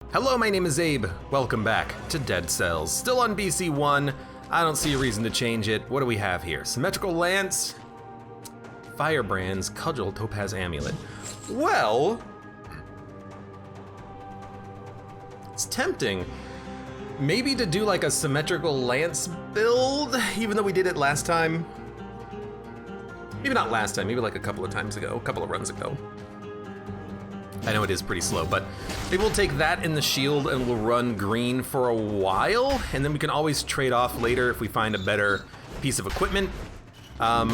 Hello, my name is Abe. Welcome back to Dead Cells. Still on BC1. I don't see a reason to change it. What do we have here? Symmetrical Lance, Firebrands, Cudgel, Topaz Amulet. Well, it's tempting maybe to do like a Symmetrical Lance build, even though we did it last time. Maybe not last time, maybe like a couple of times ago, a couple of runs ago. I know it is pretty slow, but maybe we'll take that in the shield and we'll run green for a while, and then we can always trade off later if we find a better piece of equipment. I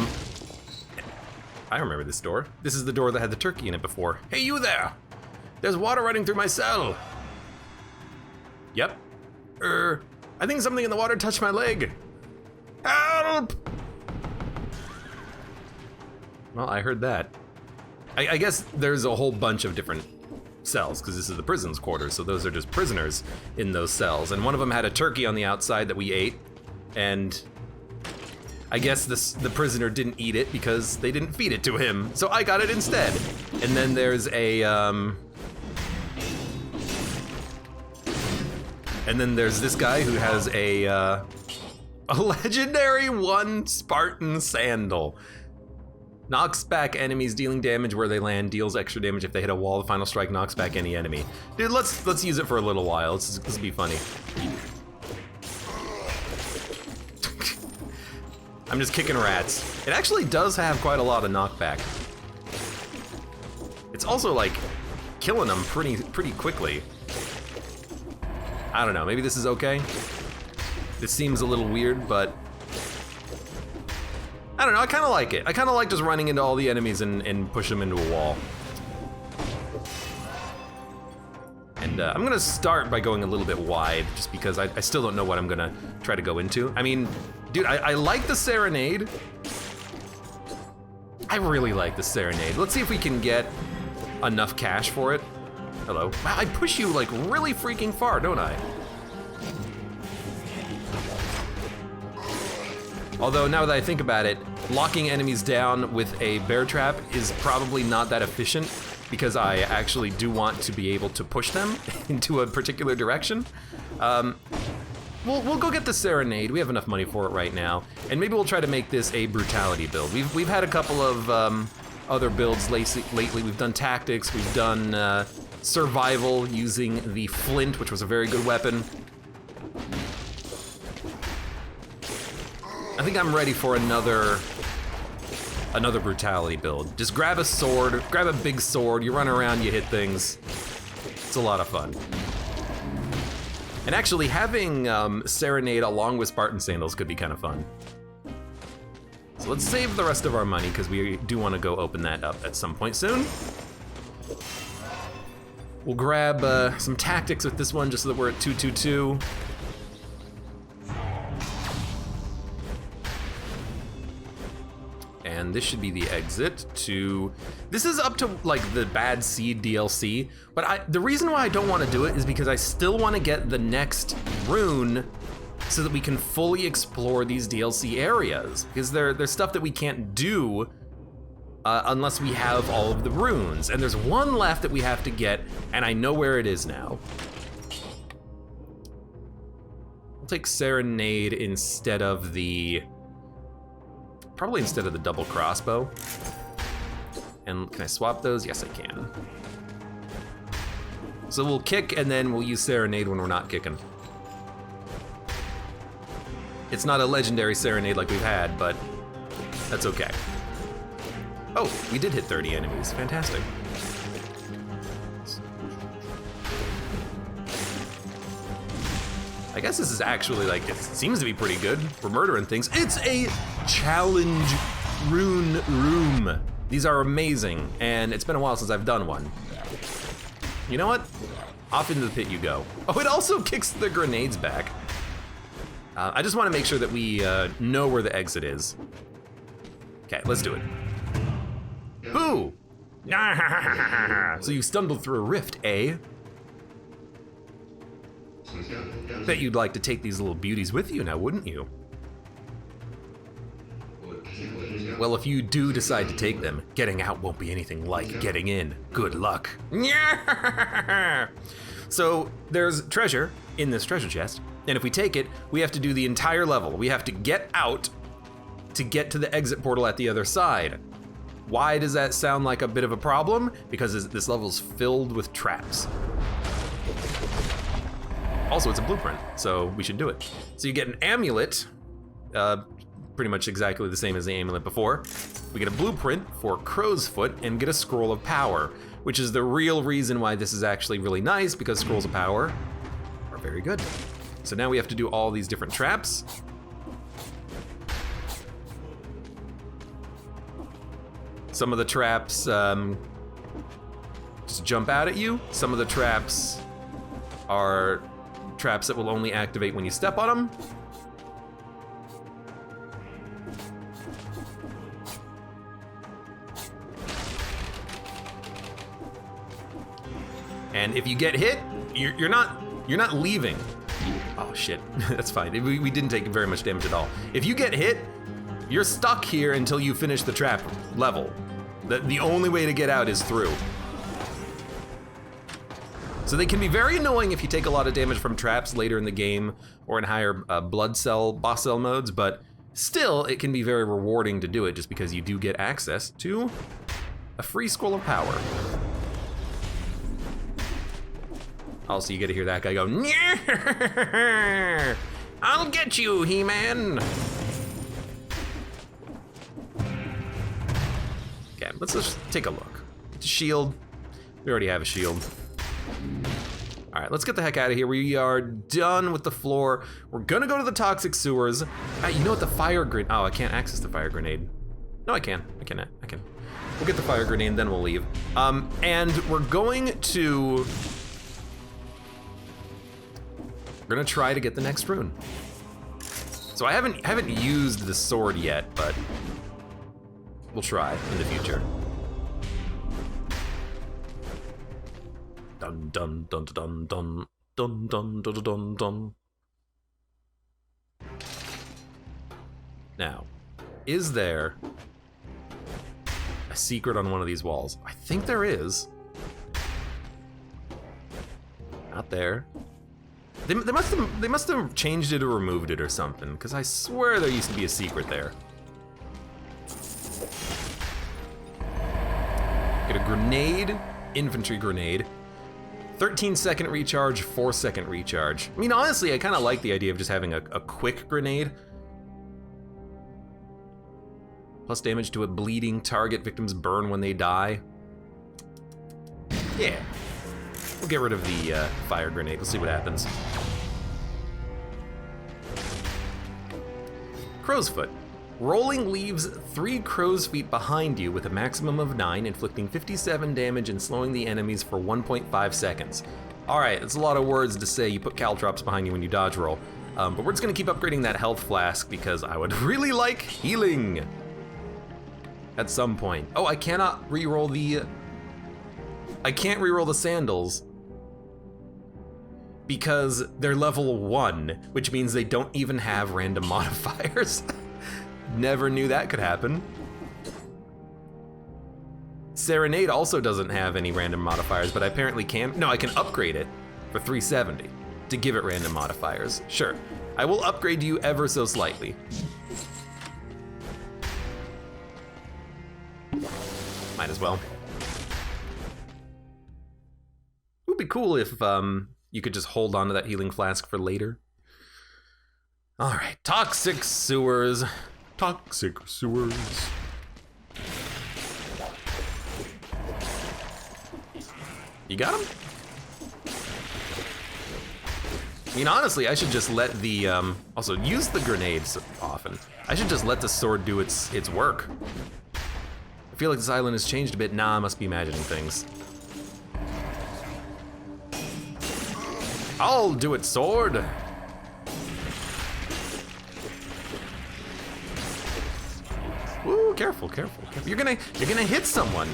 remember this door. This is the door that had the turkey in it before. Hey, you there! There's water running through my cell. Yep. I think something in the water touched my leg. Help! Well, I heard that. I guess there's a whole bunch of different cells, because this is the prison's quarters, so those are just prisoners in those cells. And one of them had a turkey on the outside that we ate, and I guess the prisoner didn't eat it because they didn't feed it to him, so I got it instead. And then there's this guy who has a legendary 1 Spartan sandal. Knocks back enemies, dealing damage where they land, deals extra damage if they hit a wall. The final strike knocks back any enemy. Dude, let's use it for a little while. This will be funny. I'm just kicking rats. It actually does have quite a lot of knockback. It's also like killing them pretty quickly. I don't know, maybe this is okay. This seems a little weird, but I don't know, I kind of like it. I kind of like just running into all the enemies and push them into a wall. And I'm gonna start by going a little bit wide, just because I still don't know what I'm gonna try to go into. I mean, dude, I like the Serenade. I really like the Serenade. Let's see if we can get enough cash for it. Hello. Wow, I push you like really freaking far, don't I? Although now that I think about it, locking enemies down with a bear trap is probably not that efficient, because I actually do want to be able to push them into a particular direction. We'll go get the Serenade. We have enough money for it right now, and maybe we'll try to make this a brutality build. We've had a couple of other builds lately. We've done tactics. We've done survival using the flint, which was a very good weapon. I think I'm ready for another brutality build. Just grab a sword, grab a big sword, you run around, you hit things. It's a lot of fun. And actually having Serenade along with Spartan Sandals could be kind of fun. So let's save the rest of our money, because we do want to go open that up at some point soon. We'll grab some tactics with this one just so that we're at 222. And this should be the exit to, this is up to like the Bad Seed DLC, but the reason why I don't want to do it is because I still want to get the next rune so that we can fully explore these DLC areas, because there's stuff that we can't do unless we have all of the runes, and there's one left that we have to get, and I know where it is now. I'll take Serenade instead of probably instead of the double crossbow. And can I swap those? Yes, I can. So we'll kick and then we'll use Serenade when we're not kicking. It's not a legendary Serenade like we've had, but that's okay. Oh, we did hit 30 enemies, fantastic. I guess this is actually like, it seems to be pretty good. We're murdering things. It's a challenge rune room. These are amazing, and it's been a while since I've done one. You know what? Off into the pit you go. Oh, it also kicks the grenades back. I just want to make sure that we know where the exit is. Okay, let's do it. Boo! So you stumbled through a rift, eh? Bet you'd like to take these little beauties with you now, wouldn't you? Well, if you do decide to take them, getting out won't be anything like getting in. Good luck. So there's treasure in this treasure chest, and if we take it, we have to do the entire level. We have to get out to get to the exit portal at the other side. Why does that sound like a bit of a problem? Because this level's filled with traps. Also, it's a blueprint, so we should do it. So you get an amulet, pretty much exactly the same as the amulet before. We get a blueprint for Crow's Foot and get a Scroll of Power, which is the real reason why this is actually really nice, because Scrolls of Power are very good. So now we have to do all these different traps. Some of the traps just jump out at you. Some of the traps are traps that will only activate when you step on them. And if you get hit, you're not leaving. Oh shit, that's fine. We didn't take very much damage at all. If you get hit, you're stuck here until you finish the trap level. The only way to get out is through. So they can be very annoying if you take a lot of damage from traps later in the game or in higher boss cell modes, but still it can be very rewarding to do it just because you do get access to a free Scroll of Power. Also, you get to hear that guy go, "Nyeh! I'll get you, He-Man." Okay, let's just take a look. Shield. We already have a shield. All right, let's get the heck out of here. We are done with the floor. We're gonna go to the toxic sewers. You know what, the fire grenade? Oh, I can't access the fire grenade. No, I can. I can. We'll get the fire grenade and then we'll leave. And we're gonna try to get the next rune. So I haven't used the sword yet, but we'll try in the future. Dun dun dun dun dun dun dun dun dun dun. Now, is there a secret on one of these walls? I think there is. Not there. They must have changed it or removed it or something, because I swear there used to be a secret there. Get a grenade, infantry grenade. 13-second recharge, 4-second recharge. I mean, honestly, I kind of like the idea of just having a quick grenade. Plus damage to a bleeding target. Victims burn when they die. Yeah. We'll get rid of the fire grenade. We'll see what happens. Crow's Foot. Rolling leaves 3 crow's feet behind you with a maximum of 9, inflicting 57 damage and slowing the enemies for 1.5 seconds. All right, that's a lot of words to say. You put caltrops behind you when you dodge roll. But we're just gonna keep upgrading that health flask because I would really like healing at some point. Oh, I cannot re-roll I can't re-roll the sandals because they're level 1, which means they don't even have random modifiers. Never knew that could happen. Serenade also doesn't have any random modifiers, but I apparently can. No, I can upgrade it for 370 to give it random modifiers. Sure, I will upgrade you ever so slightly. Might as well. It would be cool if you could just hold on to that healing flask for later. All right, toxic sewers. Toxic sewers. You got him? I mean, honestly, I should just let the, also use the grenades often. I should just let the sword do its work. I feel like this island has changed a bit. Nah, I must be imagining things. I'll do it, sword. Ooh, careful, careful, careful. You're gonna hit someone.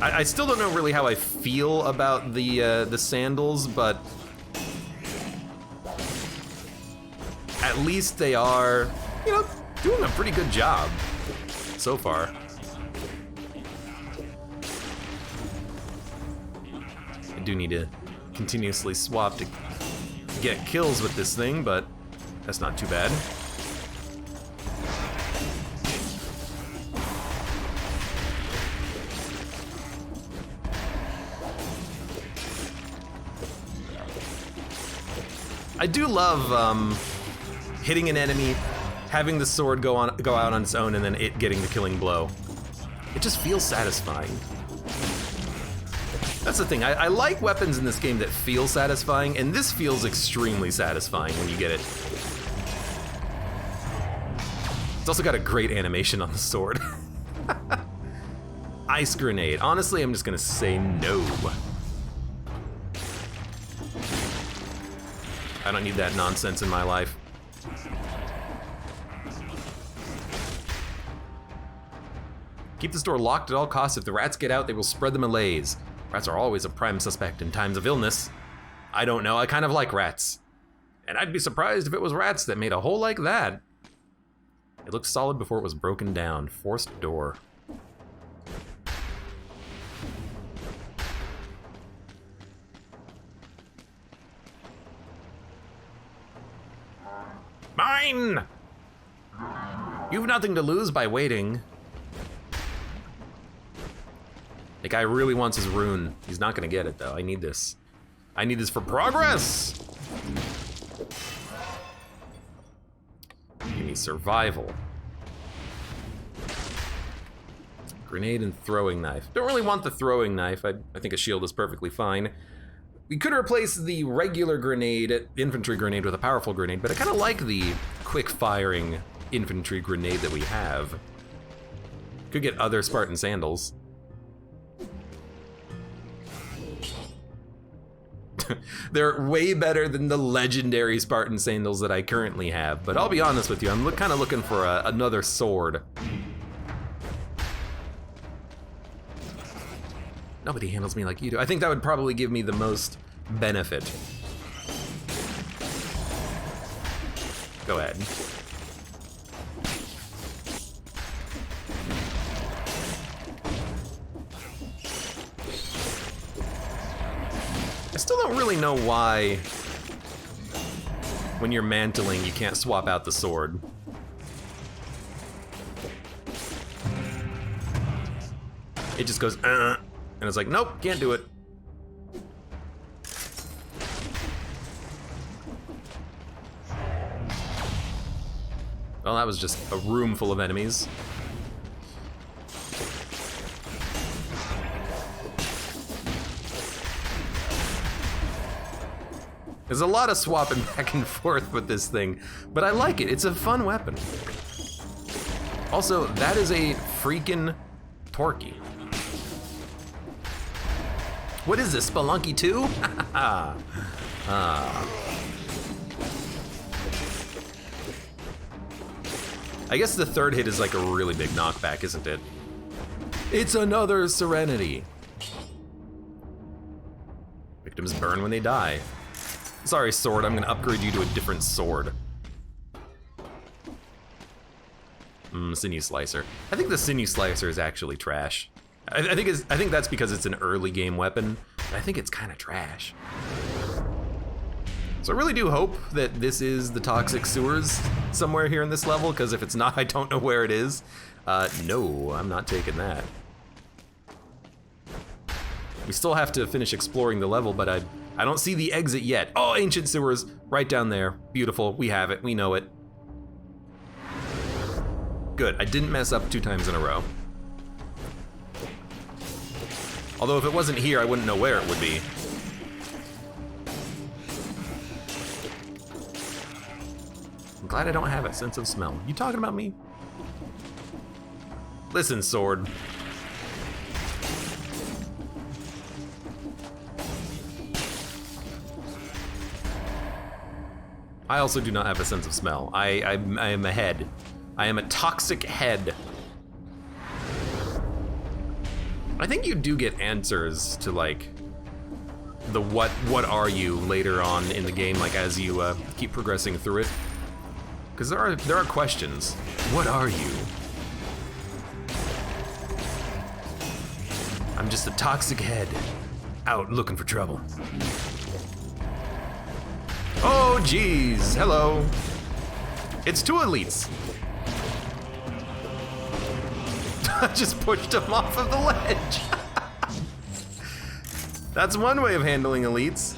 I still don't know really how I feel about the sandals, but at least they are, you know, doing a pretty good job so far. do need to continuously swap to get kills with this thing, but that's not too bad. I do love hitting an enemy, having the sword go out on its own, and then it getting the killing blow. It just feels satisfying. That's the thing, I like weapons in this game that feel satisfying, and this feels extremely satisfying when you get it. It's also got a great animation on the sword. Ice grenade. Honestly, I'm just gonna say no. I don't need that nonsense in my life. Keep this door locked at all costs. If the rats get out, they will spread the malaise. Rats are always a prime suspect in times of illness. I don't know, I kind of like rats. And I'd be surprised if it was rats that made a hole like that. It looked solid before it was broken down. Forced door. Mine! You've nothing to lose by waiting. The guy really wants his rune. He's not gonna get it though. I need this. I need this for progress! Give me survival. Grenade and throwing knife. Don't really want the throwing knife. I think a shield is perfectly fine. We could replace the regular grenade, infantry grenade, with a powerful grenade, but I kind of like the quick firing infantry grenade that we have. Could get other Spartan sandals. They're way better than the legendary Spartan sandals that I currently have, but I'll be honest with you, I'm kind of looking for another sword. Nobody handles me like you do. I think that would probably give me the most benefit. Go ahead. I still don't really know why, when you're mantling, you can't swap out the sword. It just goes, and it's like, nope, can't do it. Well, that was just a room full of enemies. There's a lot of swapping back and forth with this thing, but I like it. It's a fun weapon. Also, that is a freaking Torquey. What is this, Spelunky 2? I guess the third hit is like a really big knockback, isn't it? It's another Serenity. Victims burn when they die. Sorry, sword, I'm gonna upgrade you to a different sword. Sinew Slicer. I think the Sinew Slicer is actually trash. I think that's because it's an early game weapon, but I think it's kind of trash. So I really do hope that this is the toxic sewers somewhere here in this level, because if it's not, I don't know where it is. No, I'm not taking that. We still have to finish exploring the level, but I don't see the exit yet. Oh, ancient sewers, right down there. Beautiful, we have it, we know it. Good, I didn't mess up 2 times in a row. Although if it wasn't here, I wouldn't know where it would be. I'm glad I don't have a sense of smell. You talking about me? Listen, sword. I also do not have a sense of smell. I am a head. I am a toxic head. I think you do get answers to like the what are you later on in the game, like as you keep progressing through it. Because there are questions. What are you? I'm just a toxic head. out looking for trouble. Oh, geez. Hello. It's two elites. I just pushed him off of the ledge. That's one way of handling elites.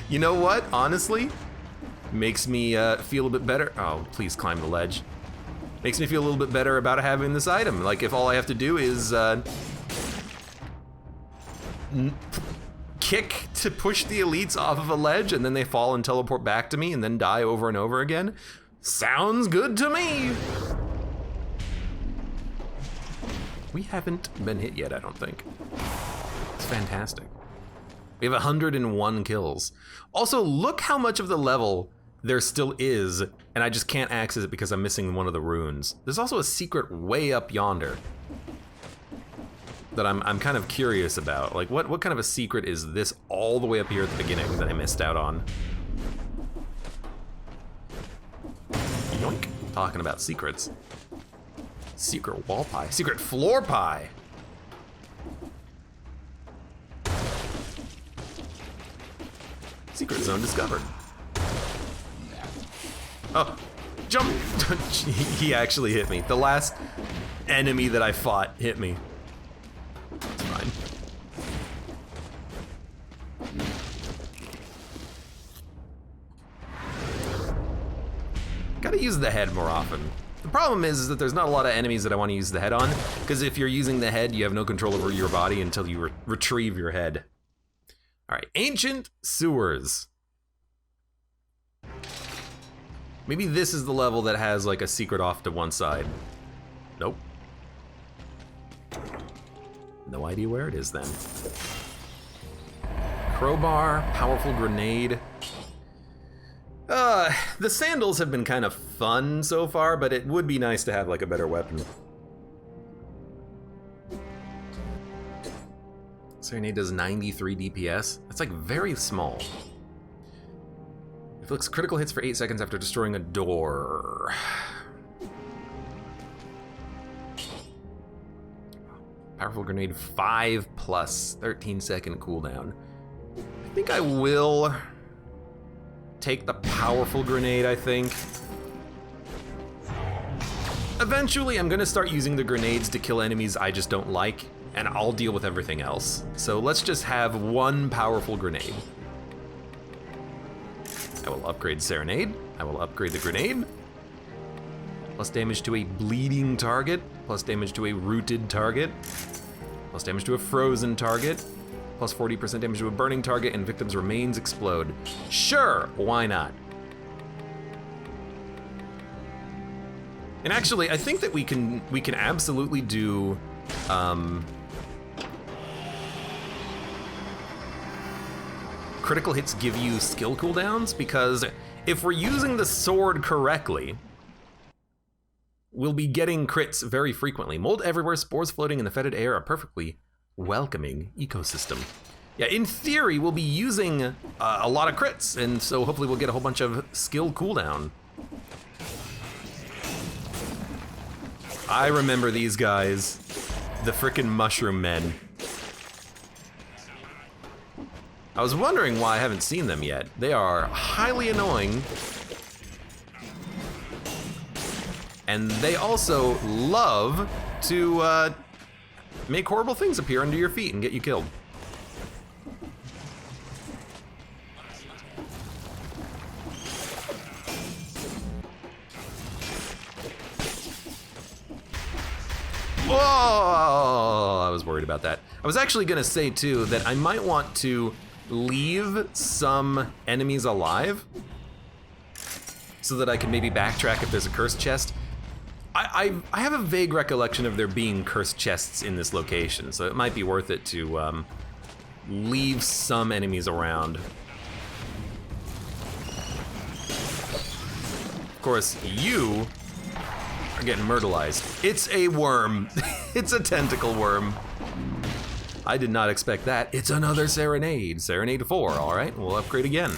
You know what? Honestly, makes me feel a bit better. Oh, please climb the ledge. Makes me feel a little bit better about having this item. Like, if all I have to do is kick to push the elites off of a ledge and then they fall and teleport back to me and then die over and over again. Sounds good to me. We haven't been hit yet, I don't think. It's fantastic. We have 101 kills. Also, look how much of the level there still is, and I just can't access it because I'm missing one of the runes. There's also a secret way up yonder that I'm kind of curious about. Like, what kind of a secret is this all the way up here at the beginning that I missed out on? Yoink. Talking about secrets. Secret wall pie. Secret floor pie. Secret zone discovered. Oh, jump! He actually hit me. The last enemy that I fought hit me. It's fine. Gotta use the head more often. The problem is that there's not a lot of enemies that I want to use the head on, because if you're using the head, you have no control over your body until you retrieve your head. All right, ancient sewers. Maybe this is the level that has like a secret off to one side. Nope. No idea where it is then. Crowbar, powerful grenade. The sandals have been kind of fun so far, but it would be nice to have like a better weapon. Serenade does 93 DPS. That's like very small. Inflicts critical hits for 8 seconds after destroying a door. Powerful grenade 5+ 13-second cooldown. I think I will take the powerful grenade, I think. Eventually, I'm gonna start using the grenades to kill enemies I just don't like, and I'll deal with everything else. So let's just have one powerful grenade. I will upgrade Serenade. I will upgrade the grenade. Plus damage to a bleeding target. Plus damage to a rooted target. Plus damage to a frozen target. Plus 40% damage to a burning target, and victim's remains explode. Sure, why not? And actually, I think that we can absolutely do critical hits give you skill cooldowns, because if we're using the sword correctly, we'll be getting crits very frequently. Mold everywhere, spores floating in the fetid air, a perfectly welcoming ecosystem. Yeah, in theory, we'll be using a lot of crits, and so hopefully we'll get a whole bunch of skill cooldown. I remember these guys, the frickin' mushroom men. I was wondering why I haven't seen them yet. They are highly annoying. And they also love to make horrible things appear under your feet and get you killed. Whoa! I was worried about that. I was actually gonna say too that I might want to leave some enemies alive so that I can maybe backtrack if there's a cursed chest. I have a vague recollection of there being cursed chests in this location, so it might be worth it to leave some enemies around. Of course, you are getting myrtleized. It's a worm. It's a tentacle worm. I did not expect that. It's another Serenade. Serenade 4, all right, we'll upgrade again.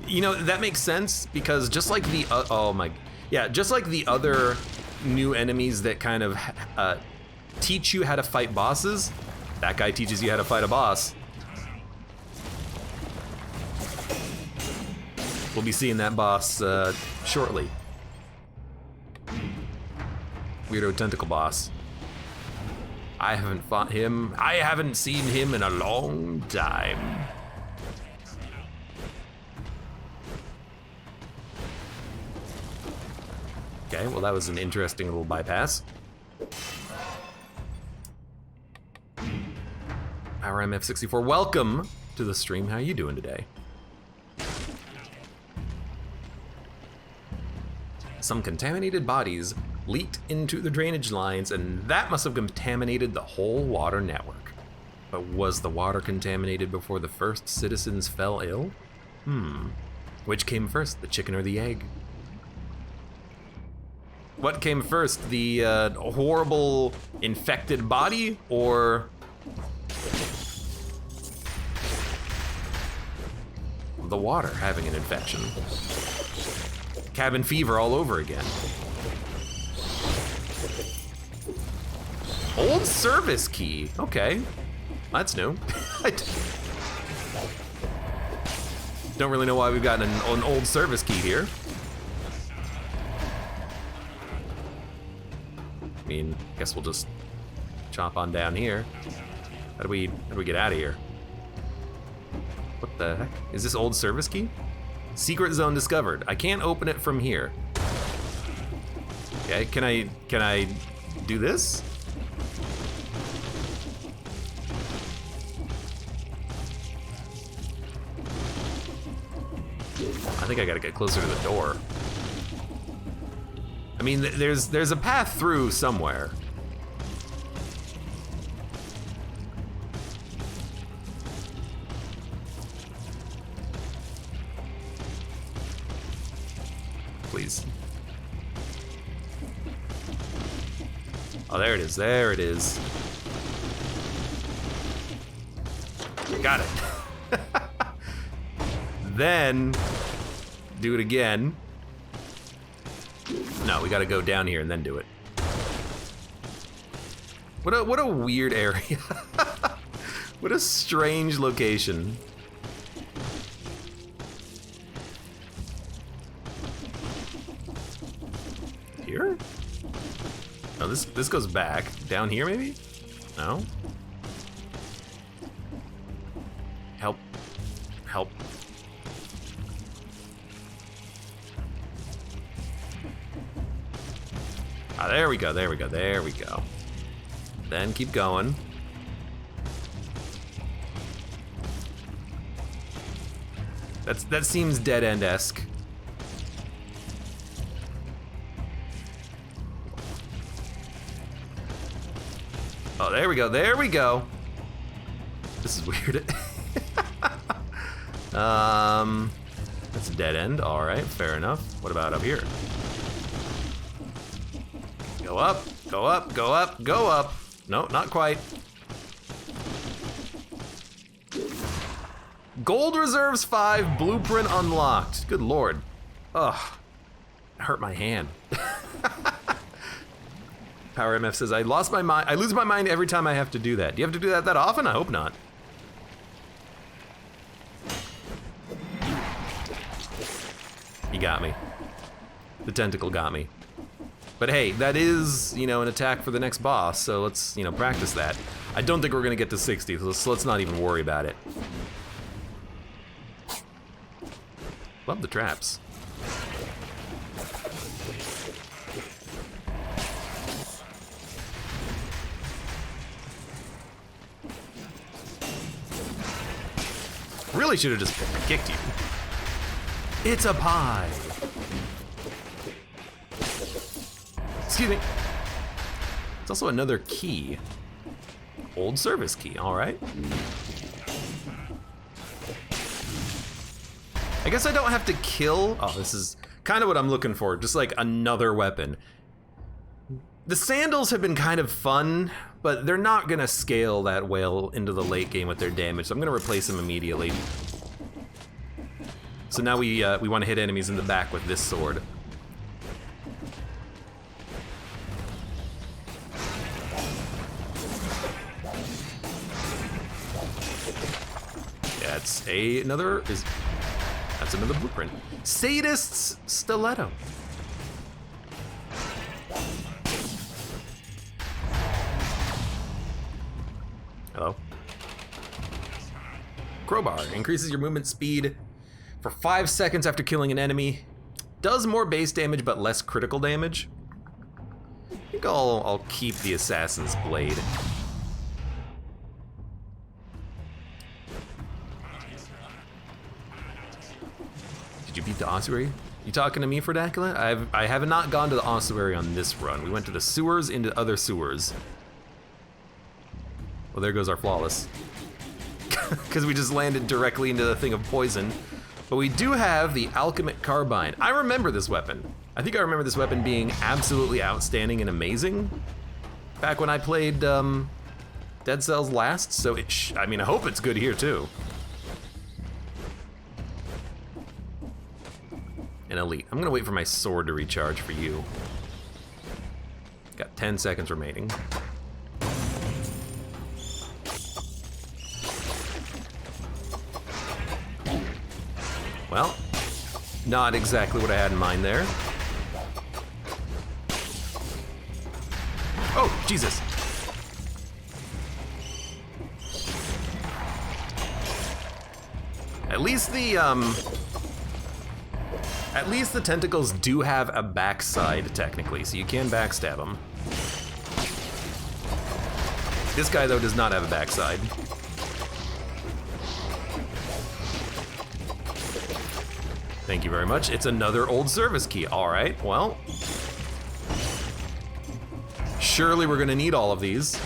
You know, that makes sense because just like the, Yeah, just like the other new enemies that kind of teach you how to fight bosses, that guy teaches you how to fight a boss. We'll be seeing that boss shortly. Weirdo tentacle boss. I haven't fought him. I haven't seen him in a long time. Okay, well that was an interesting little bypass. Our MF64, welcome to the stream. How you doing today? Some contaminated bodies leaked into the drainage lines, and that must have contaminated the whole water network. But was the water contaminated before the first citizens fell ill? Which came first, the chicken or the egg? What came first, the horrible infected body, or the water having an infection? Cabin fever all over again. Old service key, okay. That's new. Don't really know why we've got an old service key here. I mean, guess we'll just chop on down here. How do we get out of here? What the heck? Is this old service key? Secret zone discovered. I can't open it from here. Okay, can I do this? I think I gotta get closer to the door. I mean, there's a path through somewhere. Please. Oh, there it is, there it is. Got it. Then, do it again. No, we gotta go down here and then do it. What a weird area. What a strange location. Here? No, this goes back. Down here maybe? No? Help. Help. Ah, there we go, there we go, there we go. Then keep going. That seems dead-end-esque. Oh, there we go, there we go. This is weird. That's a dead end, all right, fair enough. What about up here? Go up, go up, go up, go up. No, not quite. Gold reserves 5, blueprint unlocked. Good lord. Ugh, it hurt my hand. Power MF says, I lost my mind. I lose my mind every time I have to do that. Do you have to do that often? I hope not. He got me. The tentacle got me. But hey, that is, you know, an attack for the next boss, so let's, you know, practice that. I don't think we're gonna get to 60, so let's not even worry about it. Love the traps. Really should have just kicked you. It's a pie. Excuse me. It's also another key. Old service key, all right. I guess I don't have to kill. Oh, this is kind of what I'm looking for, just like another weapon. The sandals have been kind of fun, but they're not gonna scale that well into the late game with their damage, so I'm gonna replace them immediately. So now we want to hit enemies in the back with this sword. That's another blueprint. Sadist's stiletto. Hello. Crowbar increases your movement speed for 5 seconds after killing an enemy. Does more base damage but less critical damage. I think I'll keep the Assassin's Blade. Did you beat the ossuary? You talking to me, Fredacula? I have not gone to the ossuary on this run. We went to the sewers into other sewers. Well, there goes our flawless. Because we just landed directly into the thing of poison. But we do have the Alchemic Carbine. I remember this weapon. I think I remember this weapon being absolutely outstanding and amazing back when I played Dead Cells last, so I mean, I hope it's good here too. An elite. I'm gonna wait for my sword to recharge for you. Got 10 seconds remaining. Well, not exactly what I had in mind there. Oh, Jesus. At least the tentacles do have a backside, technically, so you can backstab them. This guy, though, does not have a backside. Thank you very much. It's another old service key. All right, well. Surely we're gonna need all of these.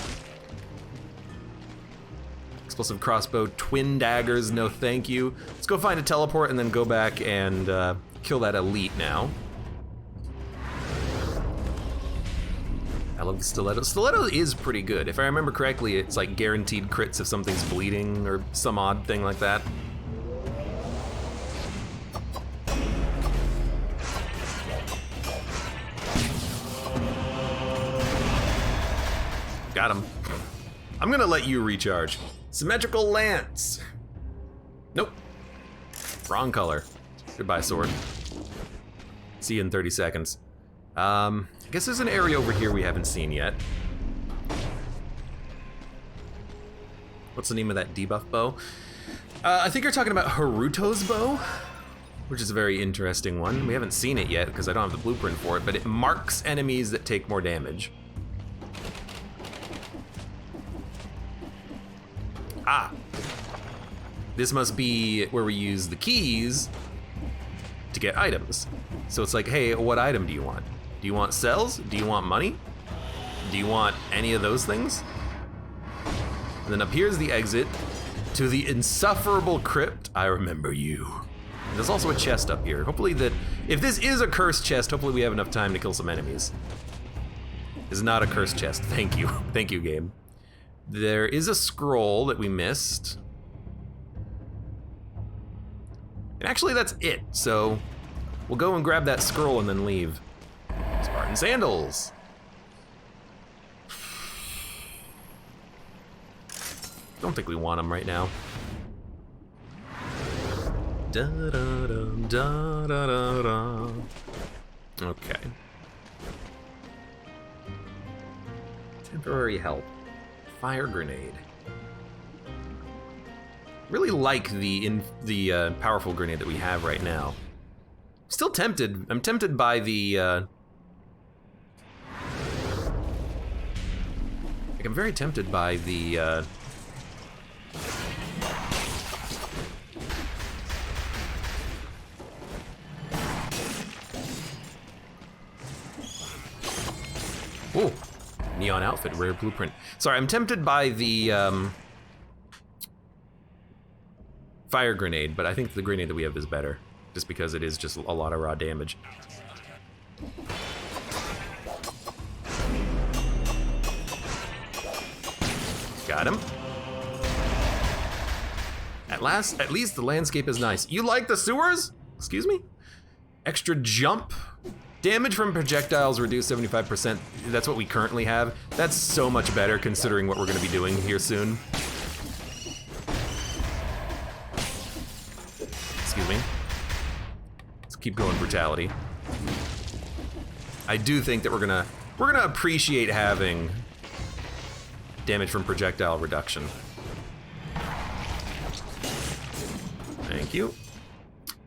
Explosive crossbow, twin daggers, no thank you. Let's go find a teleport and then go back and kill that elite now. I love the stiletto. Stiletto is pretty good. If I remember correctly, it's like guaranteed crits if something's bleeding or some odd thing like that. Got him. I'm gonna let you recharge. Symmetrical lance. Nope. Wrong color. Goodbye, sword. See you in 30 seconds. I guess there's an area over here we haven't seen yet. What's the name of that debuff bow? I think you're talking about Haruto's bow, which is a very interesting one. We haven't seen it yet because I don't have the blueprint for it, but it marks enemies that take more damage. Ah, this must be where we use the keys to get items. So it's like, hey, what item do you want? Do you want cells? Do you want money? Do you want any of those things? And then up here's the exit to the insufferable crypt. I remember you. And there's also a chest up here. Hopefully that, if this is a cursed chest, hopefully we have enough time to kill some enemies. It's not a cursed chest, thank you. Thank you, game. There is a scroll that we missed. And actually that's it, so we'll go and grab that scroll and then leave. Spartan sandals. Don't think we want them right now. Da-da-da-da-da-da. Okay. Temporary help. Fire grenade. Really like the powerful grenade that we have right now. Still tempted. I'm tempted by the. Like I'm very tempted by the. Oh. Neon outfit, rare blueprint. Sorry, I'm tempted by the fire grenade, but I think the grenade that we have is better, just because it is just a lot of raw damage. Got him. At least the landscape is nice. You like the sewers? Excuse me? Extra jump. Damage from projectiles reduced 75%. That's what we currently have. That's so much better considering what we're gonna be doing here soon. keep going brutality. I do think that we're gonna appreciate having damage from projectile reduction. Thank you.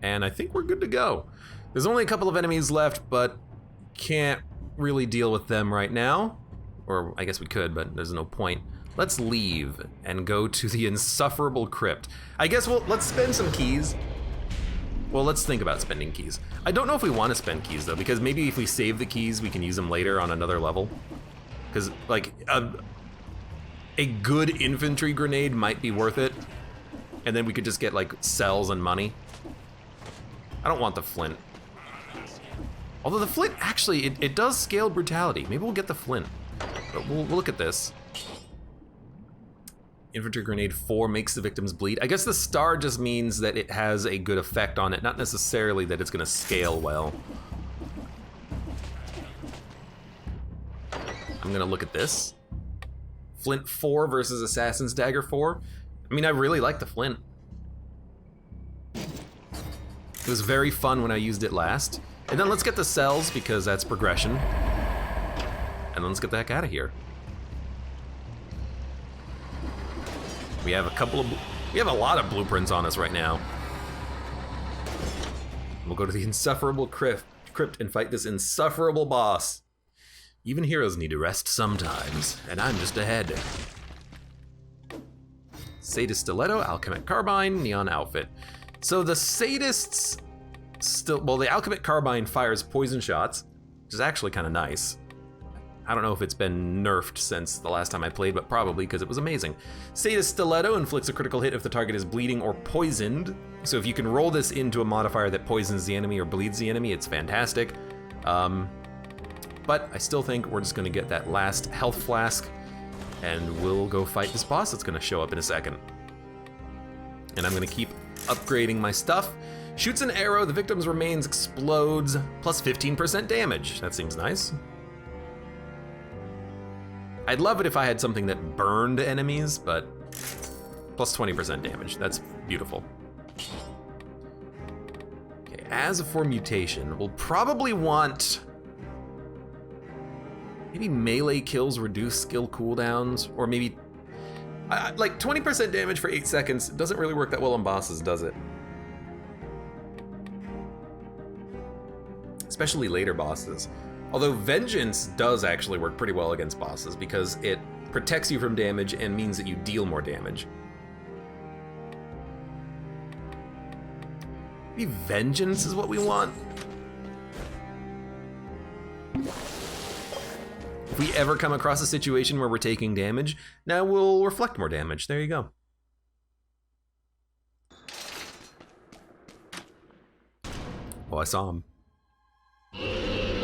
And I think we're good to go. There's only a couple of enemies left, but can't really deal with them right now. Or I guess we could, but there's no point. Let's leave and go to the insufferable crypt. I guess let's spend some keys. Well, let's think about spending keys. I don't know if we want to spend keys though, because maybe if we save the keys, we can use them later on another level. Because like a good infantry grenade might be worth it. And then we could just get like cells and money. I don't want the flint. Although the flint, actually, it does scale brutality. Maybe we'll get the flint. But we'll look at this. Infantry grenade 4 makes the victims bleed. I guess the star just means that it has a good effect on it, not necessarily that it's gonna scale well. I'm gonna look at this. Flint 4 versus Assassin's Dagger 4. I mean, I really like the flint. It was very fun when I used it last. And then let's get the cells, because that's progression. And then let's get the heck out of here. We have a lot of blueprints on us right now. We'll go to the insufferable crypt and fight this insufferable boss. Even heroes need to rest sometimes, and I'm just ahead. Sadist stiletto, alchemic carbine, neon outfit. So the sadists the alchemic carbine fires poison shots, which is actually kind of nice. I don't know if it's been nerfed since the last time I played, but probably because it was amazing. Sadist stiletto inflicts a critical hit if the target is bleeding or poisoned. So if you can roll this into a modifier that poisons the enemy or bleeds the enemy, it's fantastic. But I still think we're just gonna get that last health flask and we'll go fight this boss that's gonna show up in a second. And I'm gonna keep upgrading my stuff. Shoots an arrow, the victim's remains explodes, plus 15% damage. That seems nice. I'd love it if I had something that burned enemies, but plus 20% damage. That's beautiful. Okay, as for mutation, we'll probably want maybe melee kills reduce skill cooldowns, or maybe like 20% damage for 8 seconds. Doesn't really work that well on bosses, does it? Especially later bosses. Although Vengeance does actually work pretty well against bosses because it protects you from damage and means that you deal more damage. Maybe Vengeance is what we want. If we ever come across a situation where we're taking damage, now we'll reflect more damage. There you go. Oh, I saw him.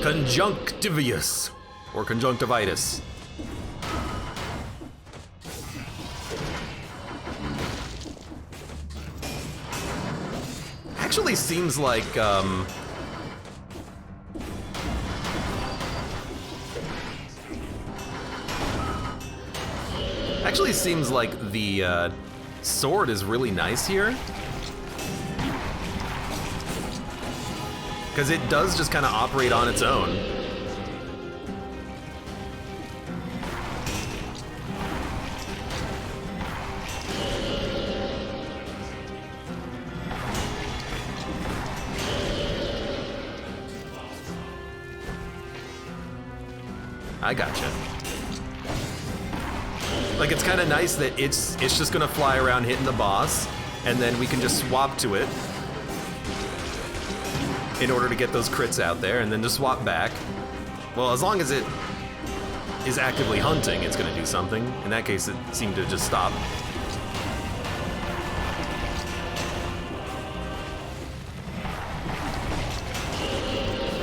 Conjunctivius, or conjunctivitis. Actually seems like, the sword is really nice here. Because it does just kind of operate on its own. I gotcha. Like, it's kind of nice that it's just gonna fly around hitting the boss, and then we can just swap to it in order to get those crits out there, and then just swap back. Well, as long as it is actively hunting, it's gonna do something. In that case, it seemed to just stop.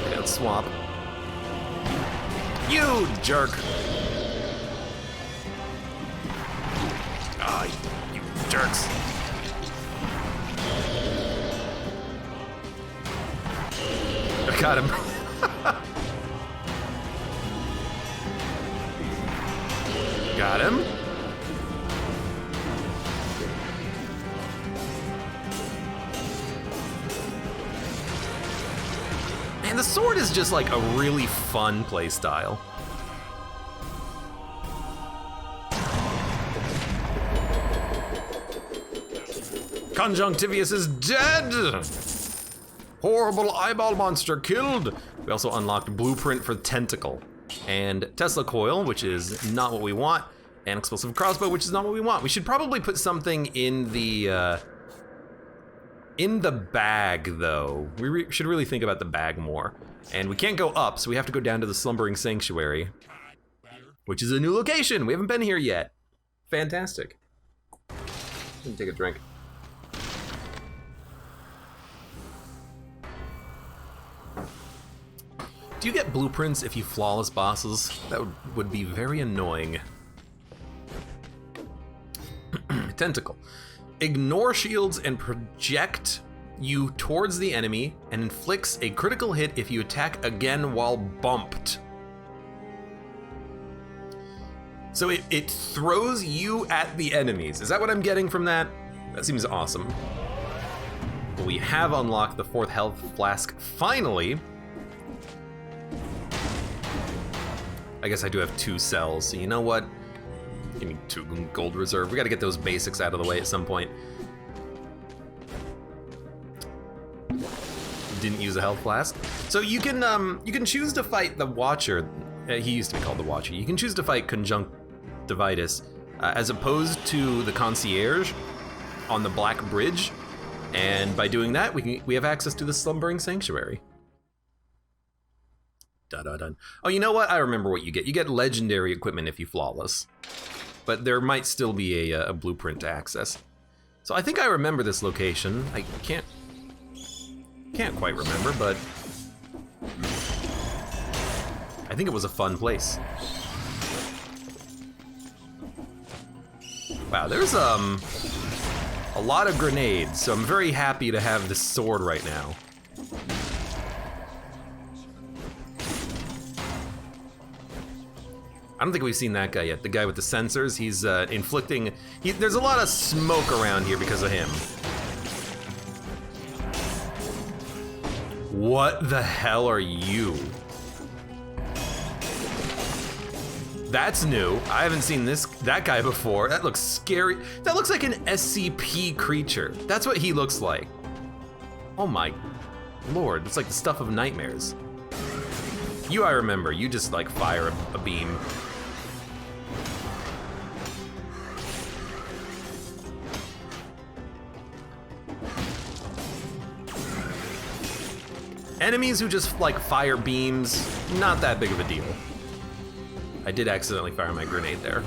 Okay, let's swap. You jerk! Ah, you jerks. Got him. Got him. the sword is just like a really fun play style. Conjunctivius is dead! Horrible eyeball monster killed! We also unlocked Blueprint for Tentacle. And Tesla Coil, which is not what we want. And Explosive Crossbow, which is not what we want. We should probably put something in the bag, though. We should really think about the bag more. And we can't go up, so we have to go down to the Slumbering Sanctuary, which is a new location. We haven't been here yet. Fantastic. Let me take a drink. Do you get blueprints if you flawless bosses? That would be very annoying. Tentacle. Ignore shields and project you towards the enemy and inflicts a critical hit if you attack again while bumped. So it throws you at the enemies. Is that what I'm getting from that? That seems awesome. We have unlocked the 4th health flask finally. I guess I do have 2 cells, so you know what? Give me 2 gold reserve. We gotta get those basics out of the way at some point. Didn't use a health flask. So you can choose to fight the Watcher. He used to be called the Watcher. You can choose to fight Conjunctivitis as opposed to the Concierge on the Black Bridge. And by doing that, we have access to the Slumbering Sanctuary. Dun. Oh, you know what? I remember what you get. You get legendary equipment if you flawless. But there might still be a blueprint to access. So I think I remember this location. I can't quite remember, but I think it was a fun place. Wow, there's a lot of grenades, so I'm very happy to have this sword right now. I don't think we've seen that guy yet. The guy with the sensors, he's inflicting... there's a lot of smoke around here because of him. What the hell are you? That's new. I haven't seen that guy before. That looks scary. That looks like an SCP creature. That's what he looks like. Oh my lord, it's like the stuff of nightmares. You, I remember. You just like fire a beam. Enemies who just like fire beams, not that big of a deal. I did accidentally fire my grenade there.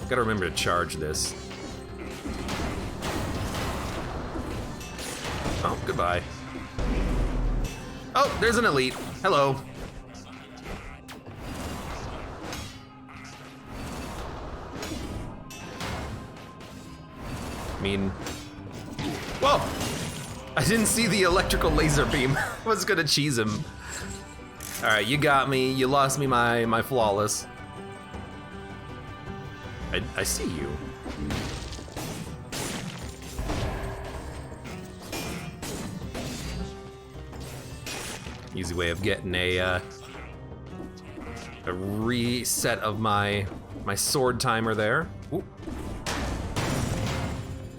Gotta remember to charge this. Oh, goodbye. Oh, there's an elite. Hello. I mean, whoa! I didn't see the electrical laser beam. I was gonna cheese him. All right, you got me. You lost me my flawless. I see you. Easy way of getting a reset of my sword timer there. Ooh.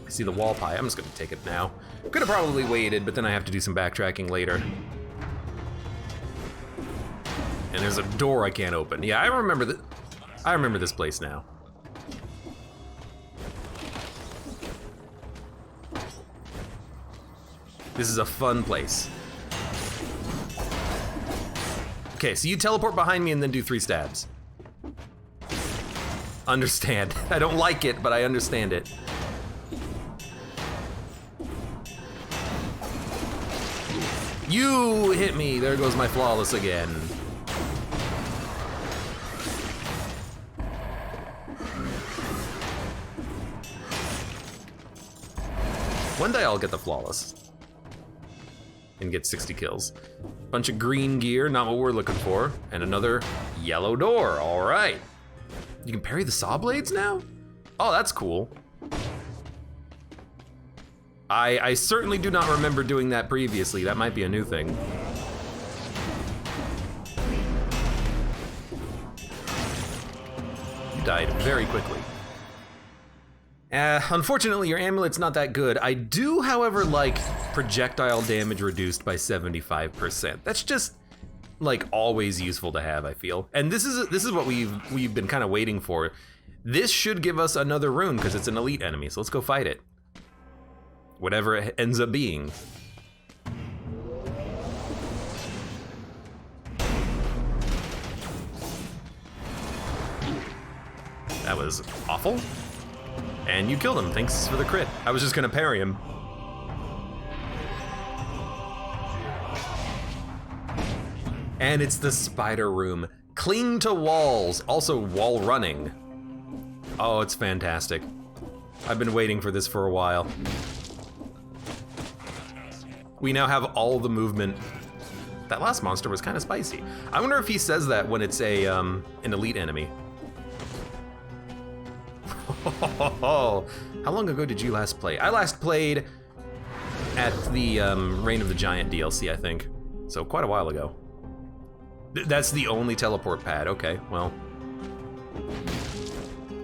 I see the wall pie. I'm just gonna take it now. Could have probably waited, but then I have to do some backtracking later. And there's a door I can't open. Yeah, I remember this place now. This is a fun place. Okay, so you teleport behind me and then do 3 stabs. Understand. I don't like it, but I understand it. You hit me. There goes my flawless again. One day I'll get the flawless and get 60 kills. Bunch of green gear, not what we're looking for. And another yellow door, all right. You can parry the saw blades now? Oh, that's cool. I certainly do not remember doing that previously. That might be a new thing. You died very quickly. Unfortunately, your amulet's not that good. I do, however, like projectile damage reduced by 75%. That's just like always useful to have, I feel. And this is what we've been kind of waiting for. This should give us another rune because it's an elite enemy. So let's go fight it. Whatever it ends up being. That was awful. And you killed him, thanks for the crit. I was just gonna parry him. And it's the spider room. Cling to walls, also wall running. Oh, it's fantastic. I've been waiting for this for a while. We now have all the movement. That last monster was kind of spicy. I wonder if he says that when it's an elite enemy. How long ago did you last play? I last played at the Reign of the Giant DLC, I think. So quite a while ago. That's the only teleport pad, okay, well.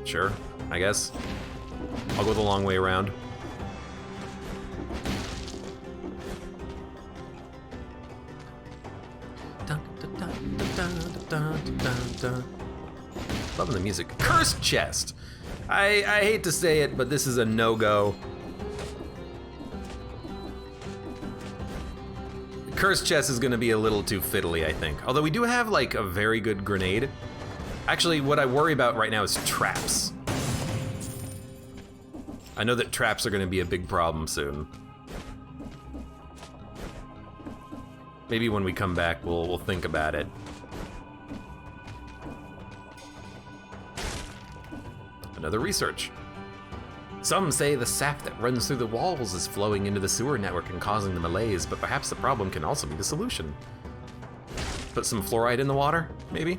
Sure, I guess. I'll go the long way around. Loving the music. Cursed chest! I hate to say it, but this is a no-go. Cursed chest is gonna be a little too fiddly, I think. Although we do have like a very good grenade. Actually, what I worry about right now is traps. I know that traps are gonna be a big problem soon. Maybe when we come back, we'll think about it. Another research. Some say the sap that runs through the walls is flowing into the sewer network and causing the malaise, but perhaps the problem can also be the solution. Put some fluoride in the water, maybe?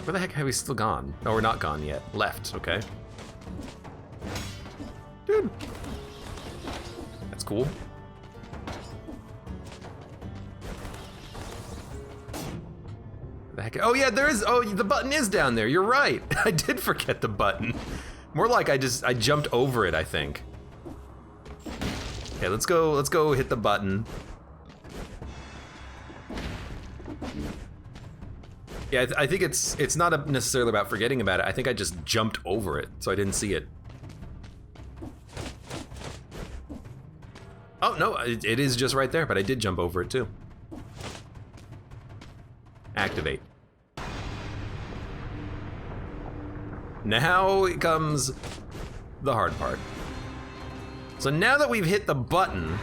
Where the heck have we still gone? No, we're not gone yet. Left, okay. Dude. That's cool. The heck? Oh yeah, there is. Oh, the button is down there. You're right. I did forget the button. More like I jumped over it, I think. Okay, let's go hit the button. Yeah, I think it's not necessarily about forgetting about it. I think I just jumped over it, so I didn't see it. Oh no, it is just right there, but I did jump over it too. Activate. Now comes the hard part. So now that we've hit the button,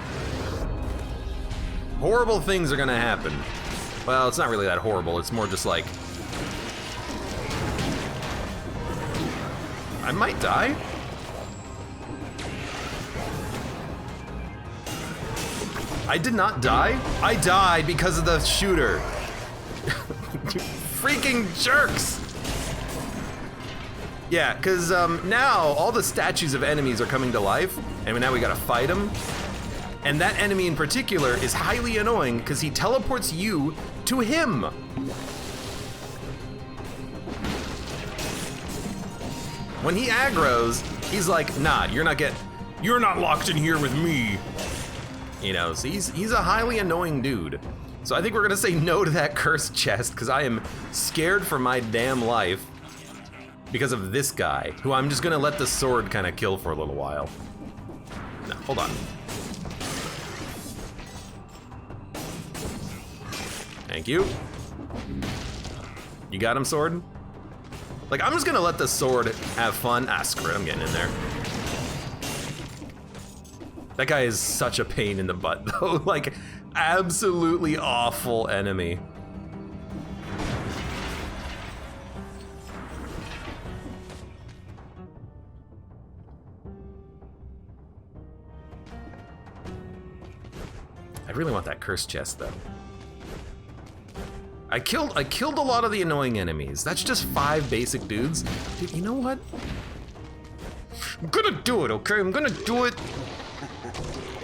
horrible things are gonna happen. Well, it's not really that horrible, it's more just like... I might die? I did not die? I died because of the shooter. You freaking jerks! Yeah, because now all the statues of enemies are coming to life, and now we gotta fight them. And that enemy in particular is highly annoying because he teleports you to him. When he aggroes, he's like, nah, you're not locked in here with me. You know, so he's a highly annoying dude. So I think we're gonna say no to that cursed chest because I am scared for my damn life because of this guy, who I'm just gonna let the sword kind of kill for a little while. No, hold on. Thank you. You got him, sword? Like, I'm just gonna let the sword have fun. Ah, screw it, I'm getting in there. That guy is such a pain in the butt, though. Like, absolutely awful enemy. I really want that cursed chest, though. I killed a lot of the annoying enemies. That's just 5 basic dudes. Dude, you know what? I'm gonna do it, okay? I'm gonna do it.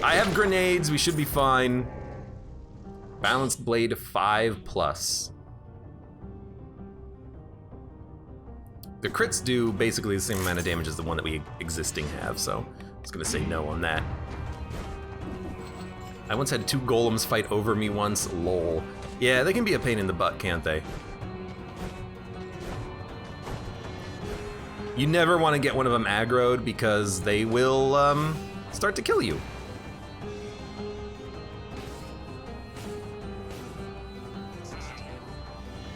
I have grenades, we should be fine. Balanced blade 5+. The crits do basically the same amount of damage as the one that we existing have, so I was gonna say no on that. I once had 2 golems fight over me once, lol. Yeah, they can be a pain in the butt, can't they? You never want to get one of them aggroed because they will start to kill you.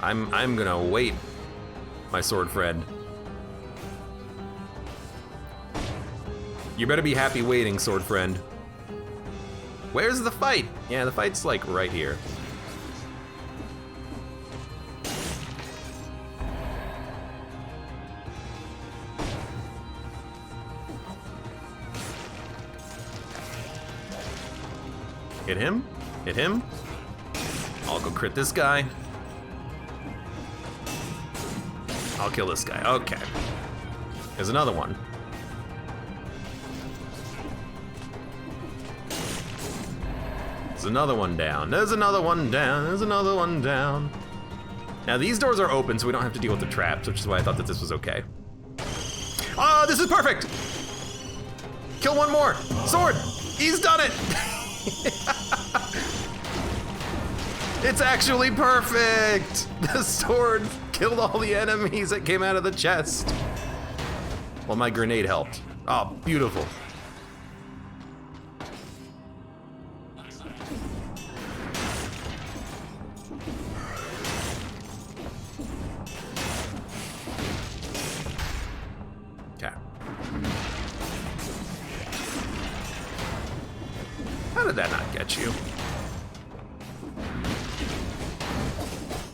I'm gonna wait, my sword friend. You better be happy waiting, sword friend. Where's the fight? Yeah, the fight's like right here. Hit him, hit him. I'll go crit this guy. I'll kill this guy, okay. There's another one. There's another one down, there's another one down, there's another one down. Now these doors are open so we don't have to deal with the traps, which is why I thought that this was okay. Oh, this is perfect! Kill one more, sword, he's done it! It's actually perfect! The sword killed all the enemies that came out of the chest. Well, my grenade helped. Oh, beautiful. Okay. How did that not get you?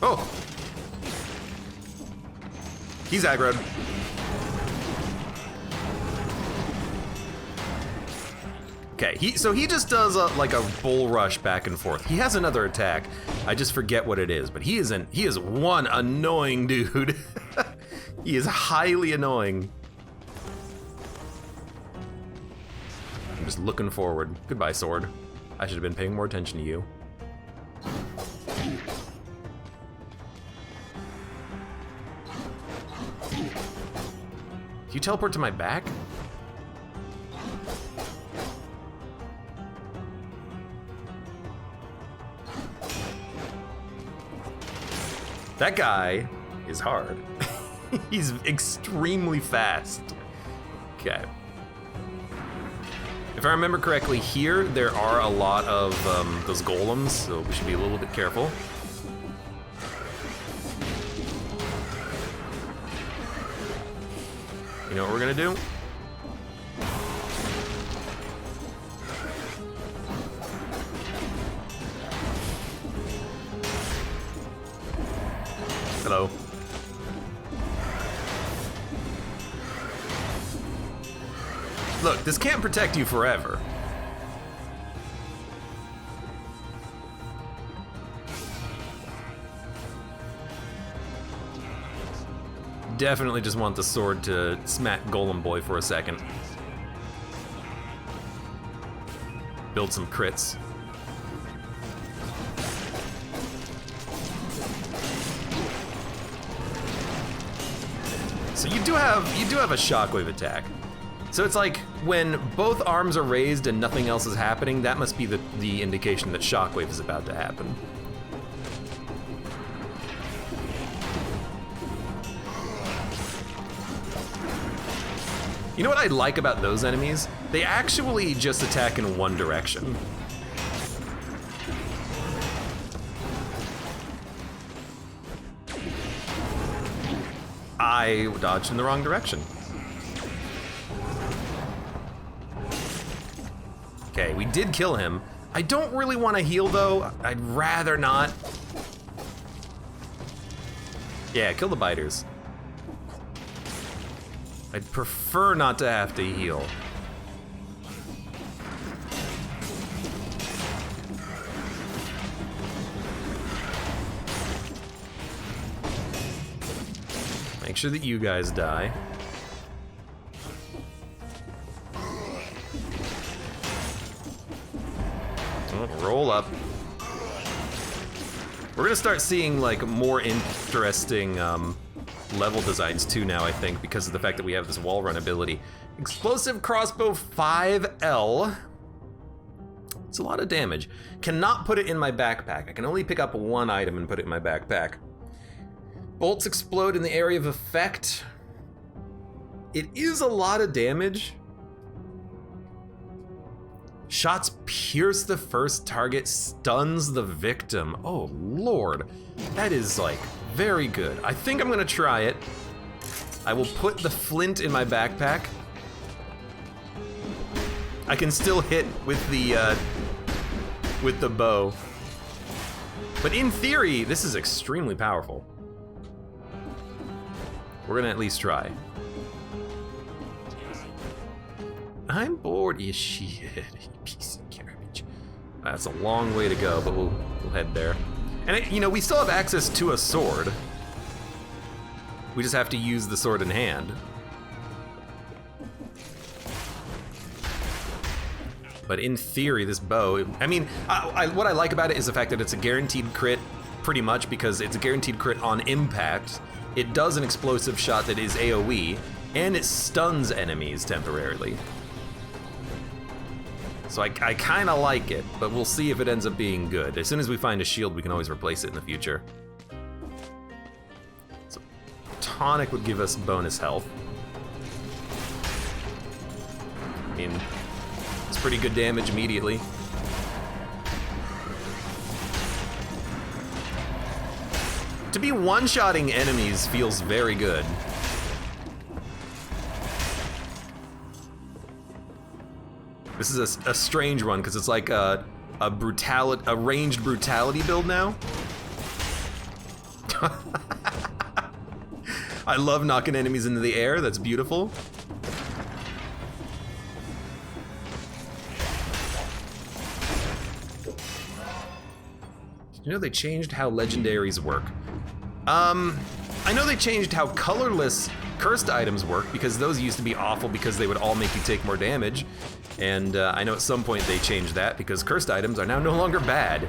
Oh! He's aggroed. Okay, so he just does like a bull rush back and forth. He has another attack. I just forget what it is, but he is one annoying dude. He is highly annoying. I'm just looking forward. Goodbye, sword. I should have been paying more attention to you. Do you teleport to my back? That guy is hard. He's extremely fast. Okay. If I remember correctly, here there are a lot of those golems, so we should be a little bit careful. You know what we're gonna do? Hello. Look, this can't protect you forever. Definitely just want the sword to smack Golem Boy for a second. Build some crits. So you do have a shockwave attack. So it's like when both arms are raised and nothing else is happening, that must be the indication that shockwave is about to happen. You know what I like about those enemies? They actually just attack in one direction. I dodged in the wrong direction. Okay, we did kill him. I don't really want to heal though. I'd rather not. Yeah, kill the biters. I'd prefer not to have to heal. Make sure that you guys die. Oh, roll up. We're gonna start seeing like more interesting level designs too now, I think, because of the fact that we have this wall run ability. Explosive crossbow 5L. It's a lot of damage. Cannot put it in my backpack. I can only pick up one item and put it in my backpack. Bolts explode in the area of effect. It is a lot of damage. Shots pierce the first target, stuns the victim. Oh Lord, that is like very good. I think I'm gonna try it. I will put the flint in my backpack. I can still hit with the bow. But in theory, this is extremely powerful. We're gonna at least try. I'm bored, you shit, you piece of garbage. That's a long way to go, but we'll head there. And you know, we still have access to a sword. We just have to use the sword in hand. But in theory, this bow, I mean, what I like about it is the fact that it's a guaranteed crit, pretty much, because it's a guaranteed crit on impact. It does an explosive shot that is AoE, and it stuns enemies temporarily. So I kind of like it, but we'll see if it ends up being good. As soon as we find a shield, we can always replace it in the future. So tonic would give us bonus health. I mean, it's pretty good damage immediately. To be one-shotting enemies feels very good. This is a strange one because it's like a ranged brutality build now. I love knocking enemies into the air. That's beautiful. You know they changed how legendaries work. I know they changed how colorless cursed items work because those used to be awful because they would all make you take more damage. And I know at some point they changed that because cursed items are now no longer bad.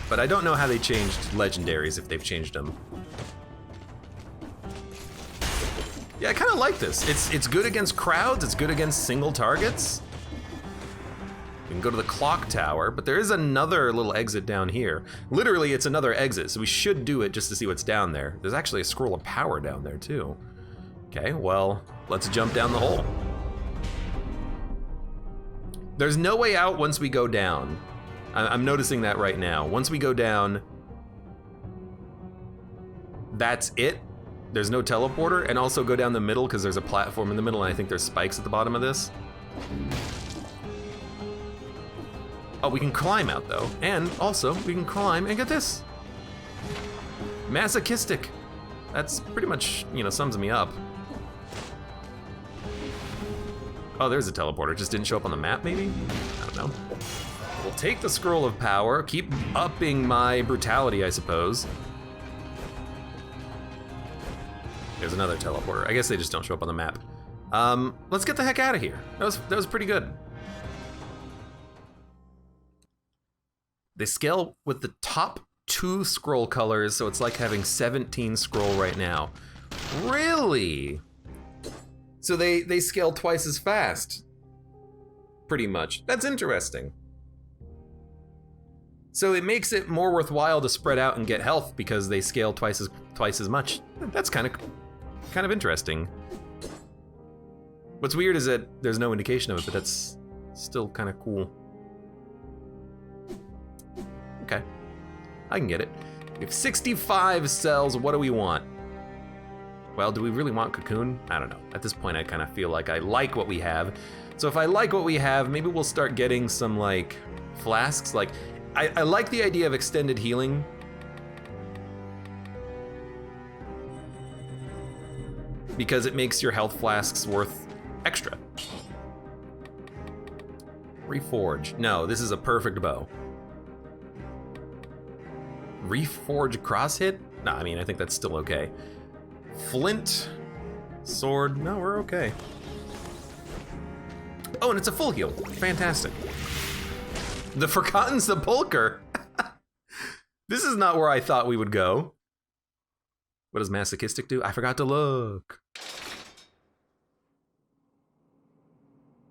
But I don't know how they changed legendaries, if they've changed them. Yeah, I kind of like this. It's good against crowds, it's good against single targets. We can go to the clock tower, but there is another little exit down here. Literally, it's another exit, so we should do it just to see what's down there. There's actually a scroll of power down there, too. Okay, well, let's jump down the hole. There's no way out once we go down. I'm noticing that right now. Once we go down, that's it. There's no teleporter, and also go down the middle because there's a platform in the middle, and I think there's spikes at the bottom of this. Oh, we can climb out though. And also, we can climb and get this. Masochistic. That's pretty much, you know, sums me up. Oh, there's a teleporter. Just didn't show up on the map, maybe? I don't know. We'll take the scroll of power, keep upping my brutality, I suppose. There's another teleporter. I guess they just don't show up on the map. Let's get the heck out of here. That was pretty good. They scale with the top 2 scroll colors, so it's like having 17 scroll right now. Really? So they scale twice as fast. Pretty much. That's interesting. So it makes it more worthwhile to spread out and get health because they scale twice as much. That's kind of interesting. What's weird is that there's no indication of it, but that's still kind of cool. Okay, I can get it. We have 65 cells, what do we want? Well, do we really want cocoon? I don't know. At this point, I kind of feel like I like what we have. So if I like what we have, maybe we'll start getting some like flasks. Like, I like the idea of extended healing. Because it makes your health flasks worth extra. Reforge. No, this is a perfect bow. Reforge cross hit? Nah, I mean, I think that's still okay. Flint, sword, no, we're okay. Oh, and it's a full heal, fantastic. The Forgotten Sepulcher. This is not where I thought we would go. What does masochistic do? I forgot to look.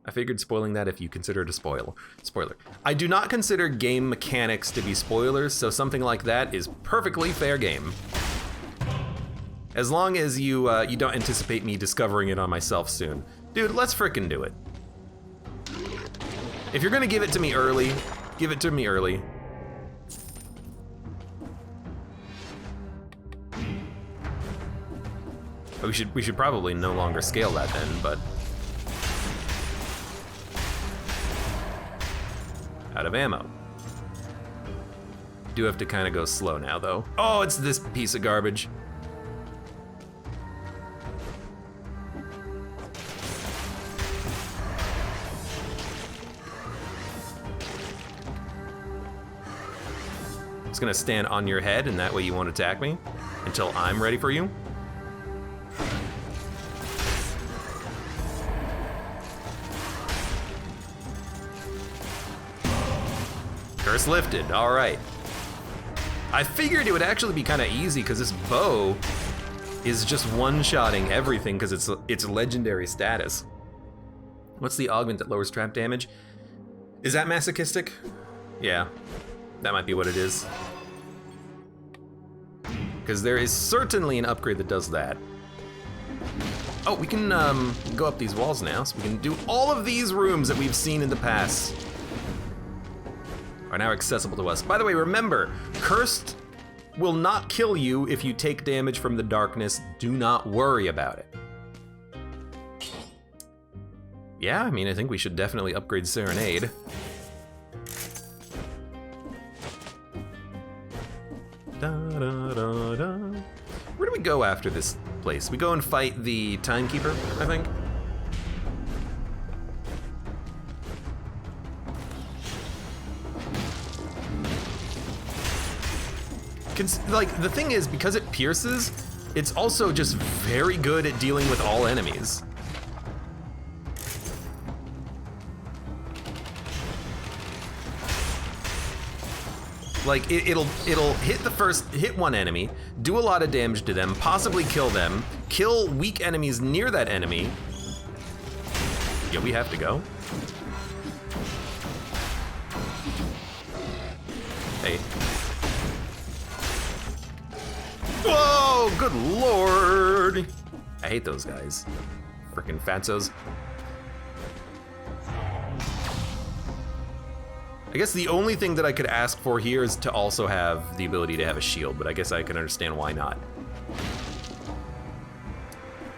I figured spoiling that if you consider it a spoiler. I do not consider game mechanics to be spoilers, so something like that is perfectly fair game. As long as you you don't anticipate me discovering it on myself soon. Dude, let's frickin' do it. If you're gonna give it to me early, give it to me early. We should probably no longer scale that then, but out of ammo. Do have to kind of go slow now though. Oh, it's this piece of garbage. It's gonna stand on your head and that way you won't attack me until I'm ready for you. Curse lifted, all right. I figured it would actually be kind of easy because this bow is just one-shotting everything because it's legendary status. What's the augment that lowers trap damage? Is that masochistic? Yeah, that might be what it is. Because there is certainly an upgrade that does that. Oh, we can go up these walls now, so we can do all of these rooms that we've seen in the past. Are now accessible to us. By the way, remember, Cursed will not kill you if you take damage from the darkness. Do not worry about it. Yeah, I mean, I think we should definitely upgrade Serenade. Da, da, da, da. Where do we go after this place? We go and fight the Timekeeper, I think. Like, the thing is, because it pierces, it's also just very good at dealing with all enemies. Like, it'll hit one enemy, do a lot of damage to them, possibly kill them, kill weak enemies near that enemy. Yeah, we have to go. Hey. Whoa, good lord! I hate those guys. Frickin' fatzos. I guess the only thing that I could ask for here is to also have the ability to have a shield, but I guess I can understand why not.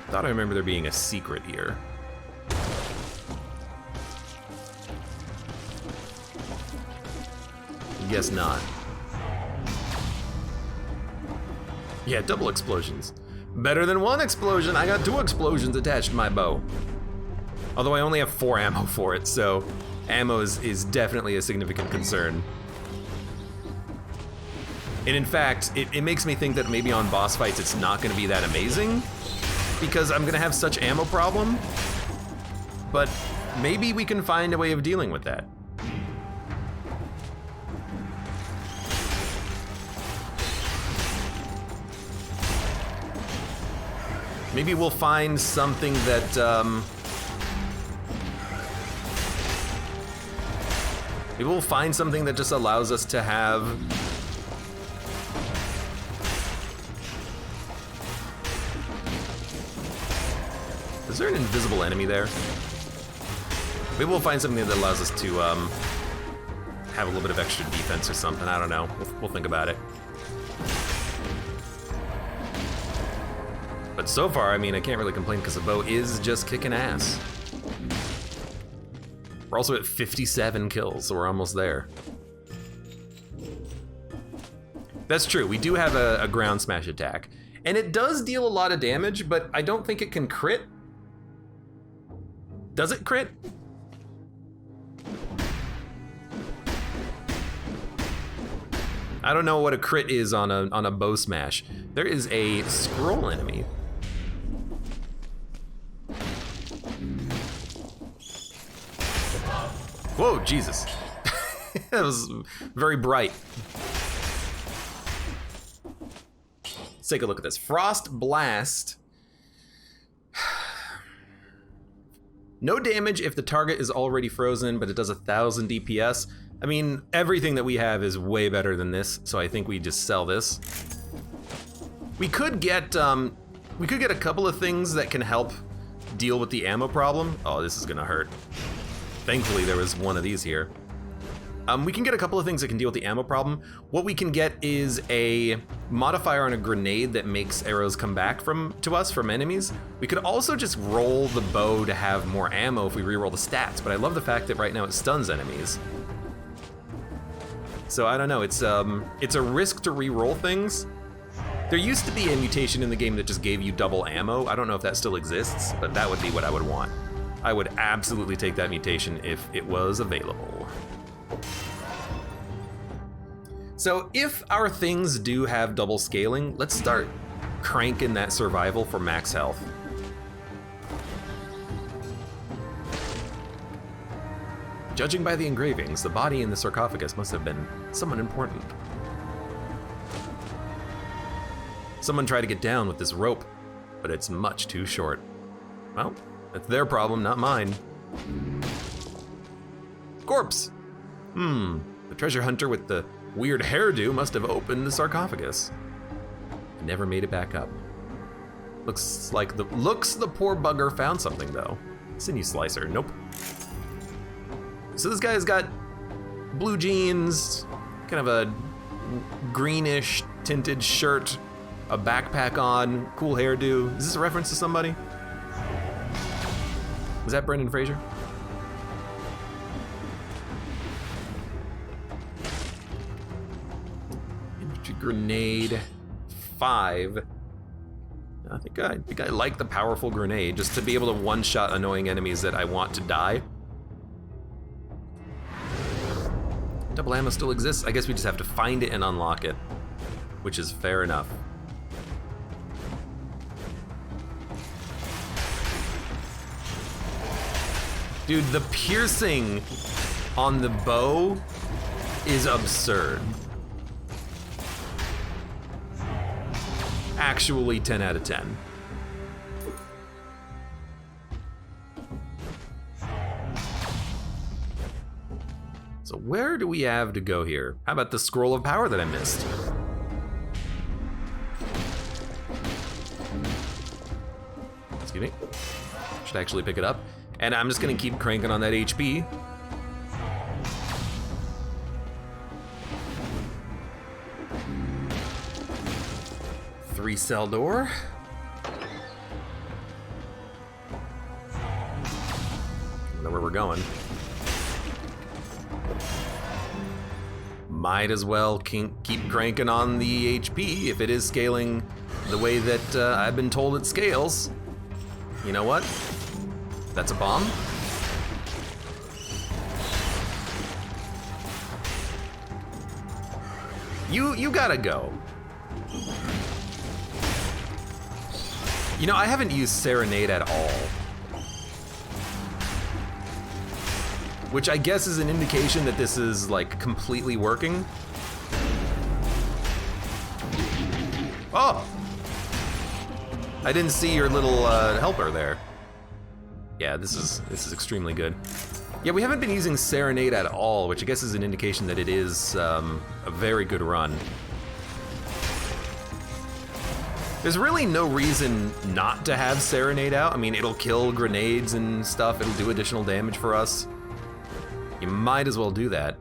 Thought I remember there being a secret here. Guess not. Yeah, double explosions. Better than one explosion. I got 2 explosions attached to my bow. Although I only have 4 ammo for it, so ammo is definitely a significant concern. And in fact, it makes me think that maybe on boss fights it's not gonna be that amazing because I'm gonna have such ammo problem, but maybe we can find a way of dealing with that. Maybe we'll find something that, maybe we'll find something that just allows us to have Is there an invisible enemy there? Maybe we'll find something that allows us to have a little bit of extra defense or something. I don't know. We'll think about it. But so far, I mean, I can't really complain because the bow is just kicking ass. We're also at 57 kills, so we're almost there. That's true, we do have a ground smash attack. And it does deal a lot of damage, but I don't think it can crit. Does it crit? I don't know what a crit is on a bow smash. There is a scroll enemy. Whoa, Jesus. That was very bright. Let's take a look at this. Frost Blast. No damage if the target is already frozen, but it does 1,000 DPS. I mean, everything that we have is way better than this, so I think we just sell this. We could get a couple of things that can help deal with the ammo problem. Oh, this is gonna hurt. Thankfully, there was one of these here. We can get a couple of things that can deal with the ammo problem. What we can get is a modifier on a grenade that makes arrows come back to us from enemies. We could also just roll the bow to have more ammo if we reroll the stats, but I love the fact that right now it stuns enemies. So I don't know, it's a risk to reroll things. There used to be a mutation in the game that just gave you double ammo. I don't know if that still exists, but that would be what I would want. I would absolutely take that mutation if it was available. So if our things do have double scaling, let's start cranking that survival for max health. Judging by the engravings, the body in the sarcophagus must have been someone important. Someone tried to get down with this rope, but it's much too short. Well, that's their problem, not mine. Corpse! The treasure hunter with the weird hairdo must have opened the sarcophagus. It never made it back up. Looks the poor bugger found something though. Sinew slicer, nope. So this guy's got blue jeans, kind of a greenish tinted shirt, a backpack on, cool hairdo. Is this a reference to somebody? Was that Brendan Fraser? Grenade 5. I think I like the powerful grenade just to be able to one-shot annoying enemies that I want to die. Double ammo still exists. I guess we just have to find it and unlock it, which is fair enough. Dude, the piercing on the bow is absurd. Actually 10 out of 10. So where do we have to go here? How about the scroll of power that I missed? Excuse me. Should actually pick it up. And I'm just gonna keep cranking on that HP. Three-cell door. I don't know where we're going. Might as well keep cranking on the HP if it is scaling the way that I've been told it scales. You know what? That's a bomb. You gotta go. You know, I haven't used Serenade at all. Which I guess is an indication that this is like completely working. Oh! I didn't see your little helper there. Yeah, this is extremely good. Yeah, we haven't been using Serenade at all, which I guess is an indication that it is a very good run. There's really no reason not to have Serenade out. I mean, it'll kill grenades and stuff. It'll do additional damage for us. You might as well do that.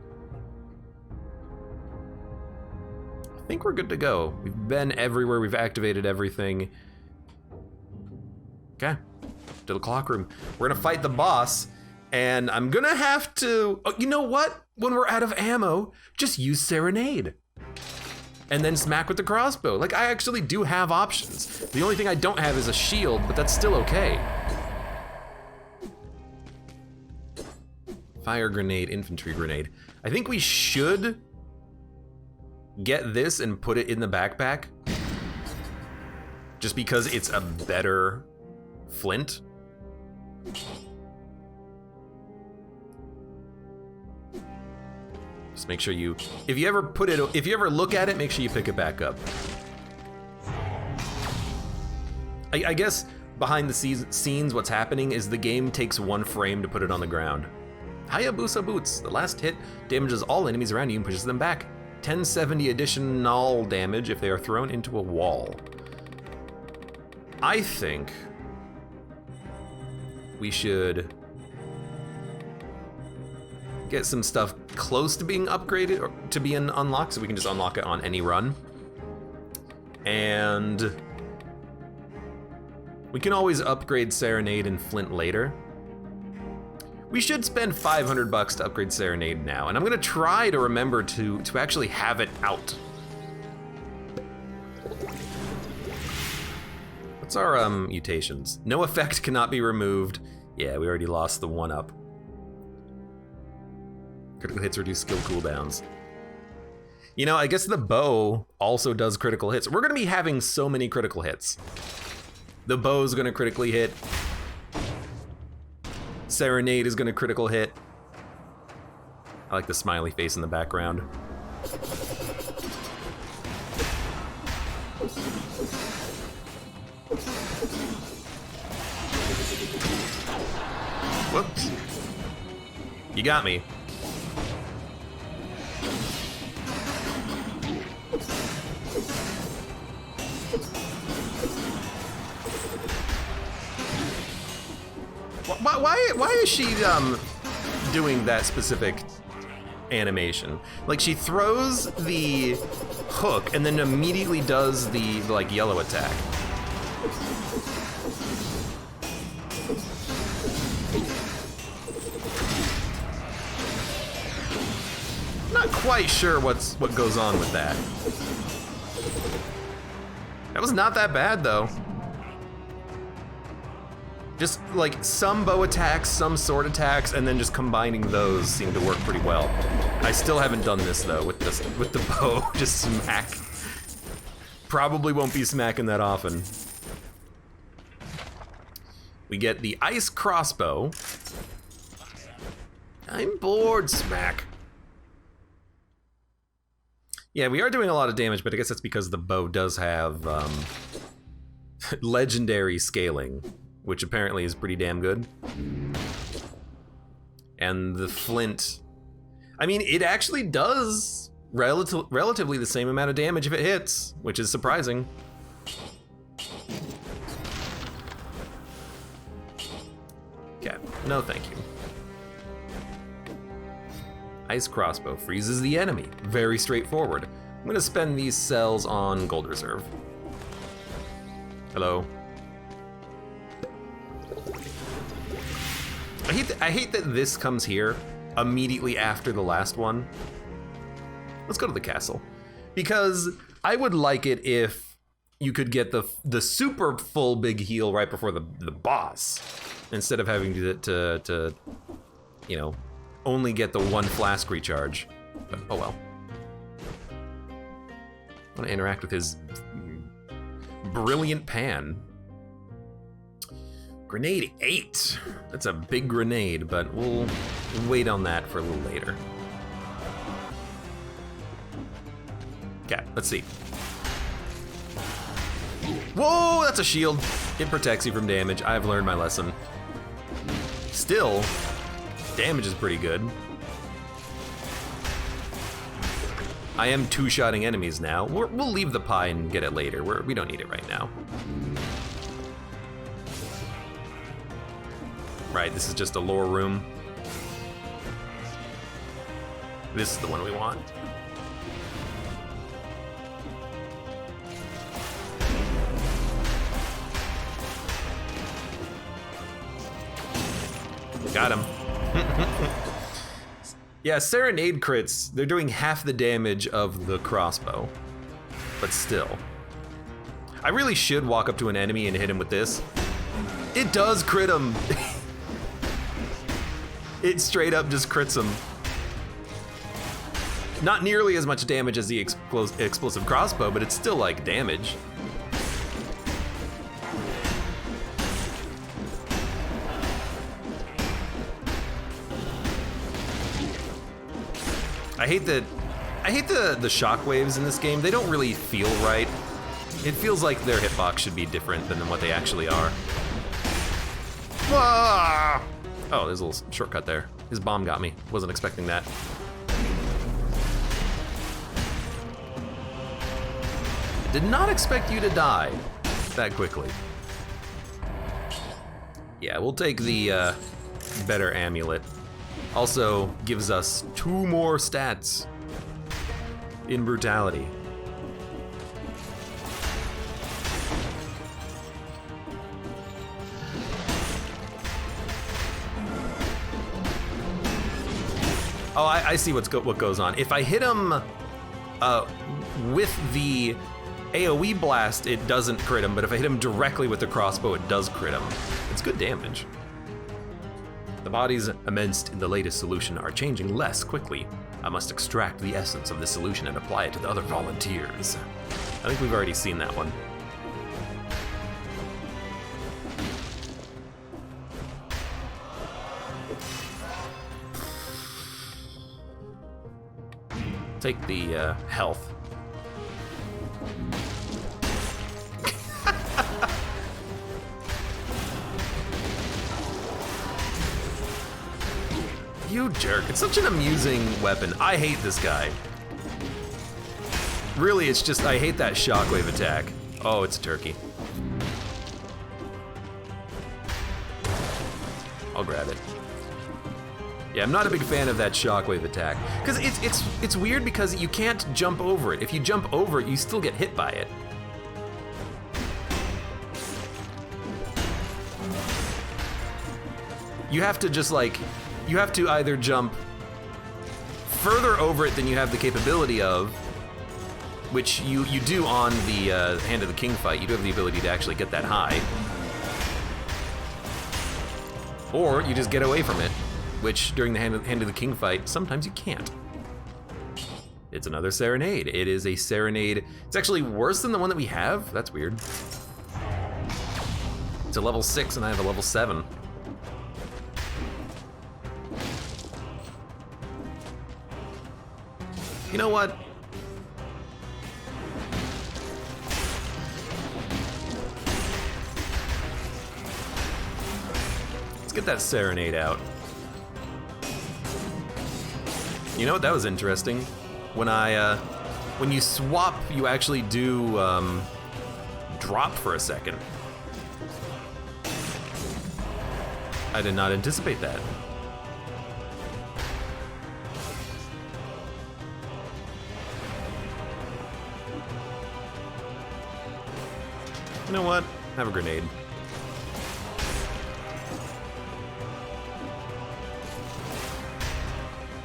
I think we're good to go. We've been everywhere. We've activated everything. Okay, to the clock room. We're gonna fight the boss, and I'm gonna have to, oh, you know what? When we're out of ammo, just use Serenade. And then smack with the crossbow. Like, I actually do have options. The only thing I don't have is a shield, but that's still okay. Fire grenade, infantry grenade. I think we should get this and put it in the backpack. Just because it's a better flint. Just make sure you, if you ever look at it, make sure you pick it back up. I guess behind the scenes, what's happening is the game takes 1 frame to put it on the ground. Hayabusa Boots. The last hit damages all enemies around you and pushes them back. 1070 additional damage if they are thrown into a wall. I think we should get some stuff close to being upgraded or to being unlocked, so we can just unlock it on any run. And we can always upgrade Serenade and Flint later. We should spend $500 to upgrade Serenade now, and I'm gonna try to remember to actually have it out. What's our mutations? No effect cannot be removed. Yeah, we already lost the 1-up. Critical hits reduce skill cooldowns. You know, I guess the bow also does critical hits. We're gonna be having so many critical hits. The bow's gonna critically hit. Serenade is gonna critical hit. I like the smiley face in the background. Whoops. You got me. Why is she doing that specific animation? Like, she throws the hook and then immediately does the like yellow attack. Not quite sure what goes on with that. That was not that bad though. Just like some bow attacks, some sword attacks, and then just combining those seem to work pretty well. I still haven't done this though with the bow. Just smack. Probably won't be smacking that often. We get the ice crossbow. I'm bored, smack. Yeah, we are doing a lot of damage, but I guess that's because the bow does have legendary scaling, which apparently is pretty damn good. And the flint, I mean, it actually does relatively the same amount of damage if it hits, which is surprising. Okay, no thank you. Ice crossbow freezes the enemy. Very straightforward. I'm gonna spend these cells on gold reserve. Hello. I hate that this comes here immediately after the last one. Let's go to the castle. Because I would like it if you could get the super full big heal right before the boss, instead of having to you know, only get the 1 flask recharge. But oh well. I want to interact with his brilliant pan. Grenade 8. That's a big grenade, but we'll wait on that for a little later. Okay, let's see. Whoa, that's a shield. It protects you from damage. I've learned my lesson. Still, damage is pretty good. I am 2-shotting enemies now. We'll leave the pie and get it later. We don't need it right now. Right, this is just a lore room. This is the one we want. Got him. Yeah, Serenade crits, they're doing half the damage of the crossbow. But still. I really should walk up to an enemy and hit him with this. It does crit him. It straight up just crits him. Not nearly as much damage as the explosive crossbow, but it's still like damage. I hate the shockwaves in this game. They don't really feel right. It feels like their hitbox should be different than what they actually are. Ah! Oh, there's a little shortcut there. His bomb got me. Wasn't expecting that. Did not expect you to die that quickly. Yeah, we'll take the better amulet. Also gives us 2 more stats in brutality. Oh, I see what goes on. If I hit him with the AoE blast, it doesn't crit him, but if I hit him directly with the crossbow, it does crit him. It's good damage. The bodies immersed in the latest solution are changing less quickly. I must extract the essence of the solution and apply it to the other volunteers. I think we've already seen that one. Take the health. You jerk. It's such an amusing weapon. I hate this guy. Really, it's just, I hate that shockwave attack. Oh, it's a turkey. I'll grab it. Yeah, I'm not a big fan of that shockwave attack. Because it's weird because you can't jump over it. If you jump over it, you still get hit by it. You have to just like, you have to either jump further over it than you have the capability of, which you do on the Hand of the King fight. You do have the ability to actually get that high. Or you just get away from it, which during the Hand of the King fight, sometimes you can't. It's another Serenade. It is a Serenade. It's actually worse than the one that we have. That's weird. It's a level 6 and I have a level 7. You know what? Let's get that Serenade out. You know what? That was interesting. When you swap, you actually do drop for a second. I did not anticipate that. You know what? Have a grenade.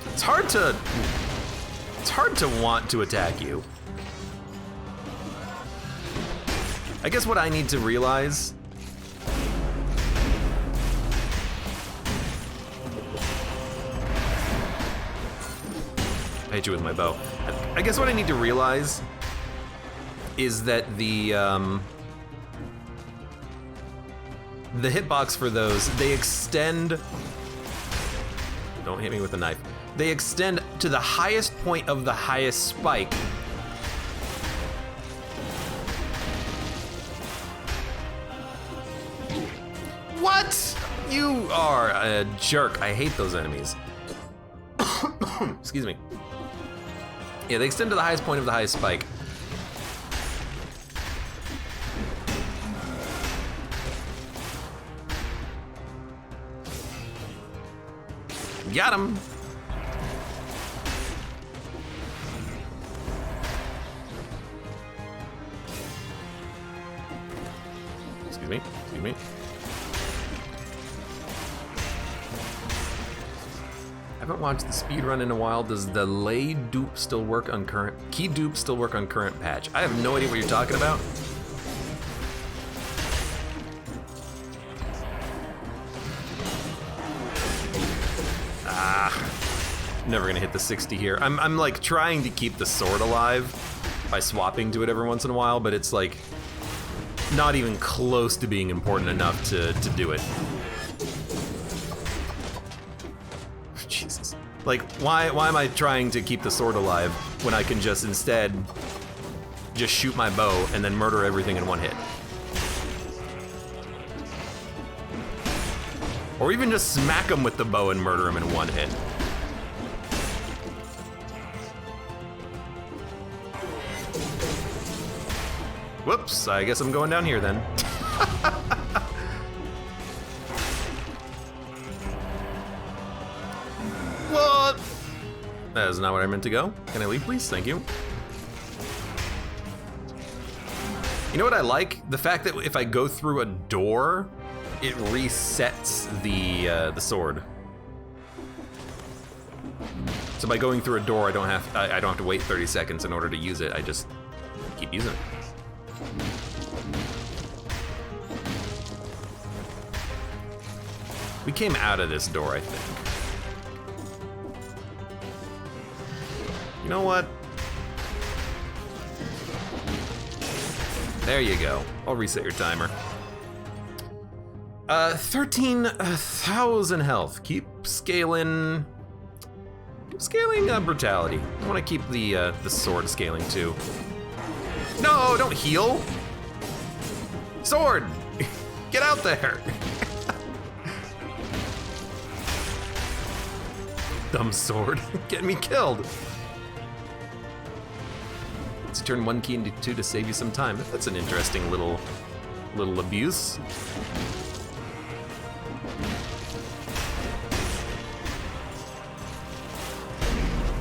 It's hard to want to attack you. I guess what I need to realize I hit you with my bow. I guess what I need to realize is that the hitbox for those, they extend. Don't hit me with a knife. They extend to the highest point of the highest spike. What? You are a jerk. I hate those enemies. Excuse me. Yeah, they extend to the highest point of the highest spike. Got him. Excuse me. Excuse me. Haven't watched the speedrun in a while. Does the lay dupe still work on current? Key dupe still work on current patch? I have no idea what you're talking about. Never gonna hit the 60 here. I'm like trying to keep the sword alive by swapping to it every once in a while, but it's like not even close to being important enough to do it. Jesus. Like, why am I trying to keep the sword alive when I can just instead just shoot my bow and then murder everything in one hit? Or even just smack him with the bow and murder him in one hit. Whoops, I guess I'm going down here then. What? That is not where I meant to go. Can I leave, please? Thank you. You know what I like? The fact that if I go through a door, it resets the sword. So by going through a door, I don't have to wait 30 seconds in order to use it. I just keep using it. We came out of this door, I think. You know what? There you go. I'll reset your timer. 13,000 health. Keep scaling. Keep scaling brutality. I want to keep the sword scaling too. No, don't heal. Sword, get out there. Dumb sword, get me killed. Let's turn one key into two to save you some time. That's an interesting little abuse.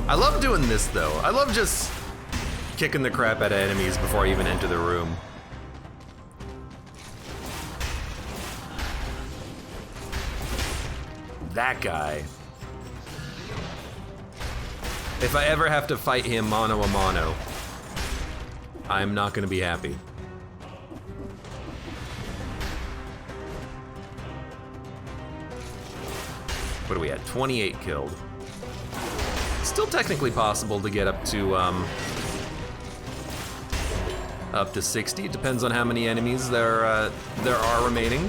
I love doing this though. I love just kicking the crap out of enemies before I even enter the room. That guy. If I ever have to fight him mano a mano, I'm not gonna be happy. What are we at? 28 killed. Still technically possible to get up to 60. It depends on how many enemies there are remaining.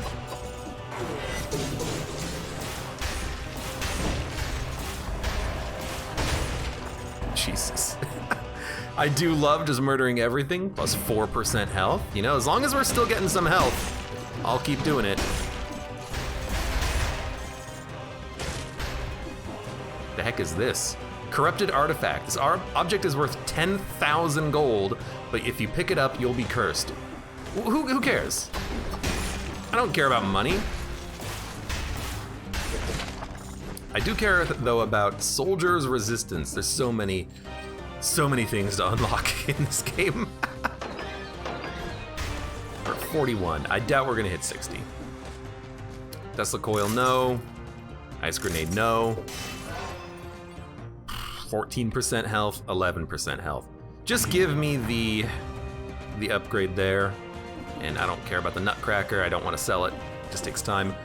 Jesus. I do love just murdering everything, plus 4% health. You know, as long as we're still getting some health, I'll keep doing it. The heck is this? Corrupted artifact. This object is worth 10,000 gold, but if you pick it up, you'll be cursed. Who cares? I don't care about money. I do care, though, about Soldier's Resistance. There's so many things to unlock in this game. We're at 41. I doubt we're gonna hit 60. Tesla Coil, no. Ice Grenade, no. 14% health, 11% health. Just give me the upgrade there. And I don't care about the Nutcracker. I don't want to sell it. It just takes time.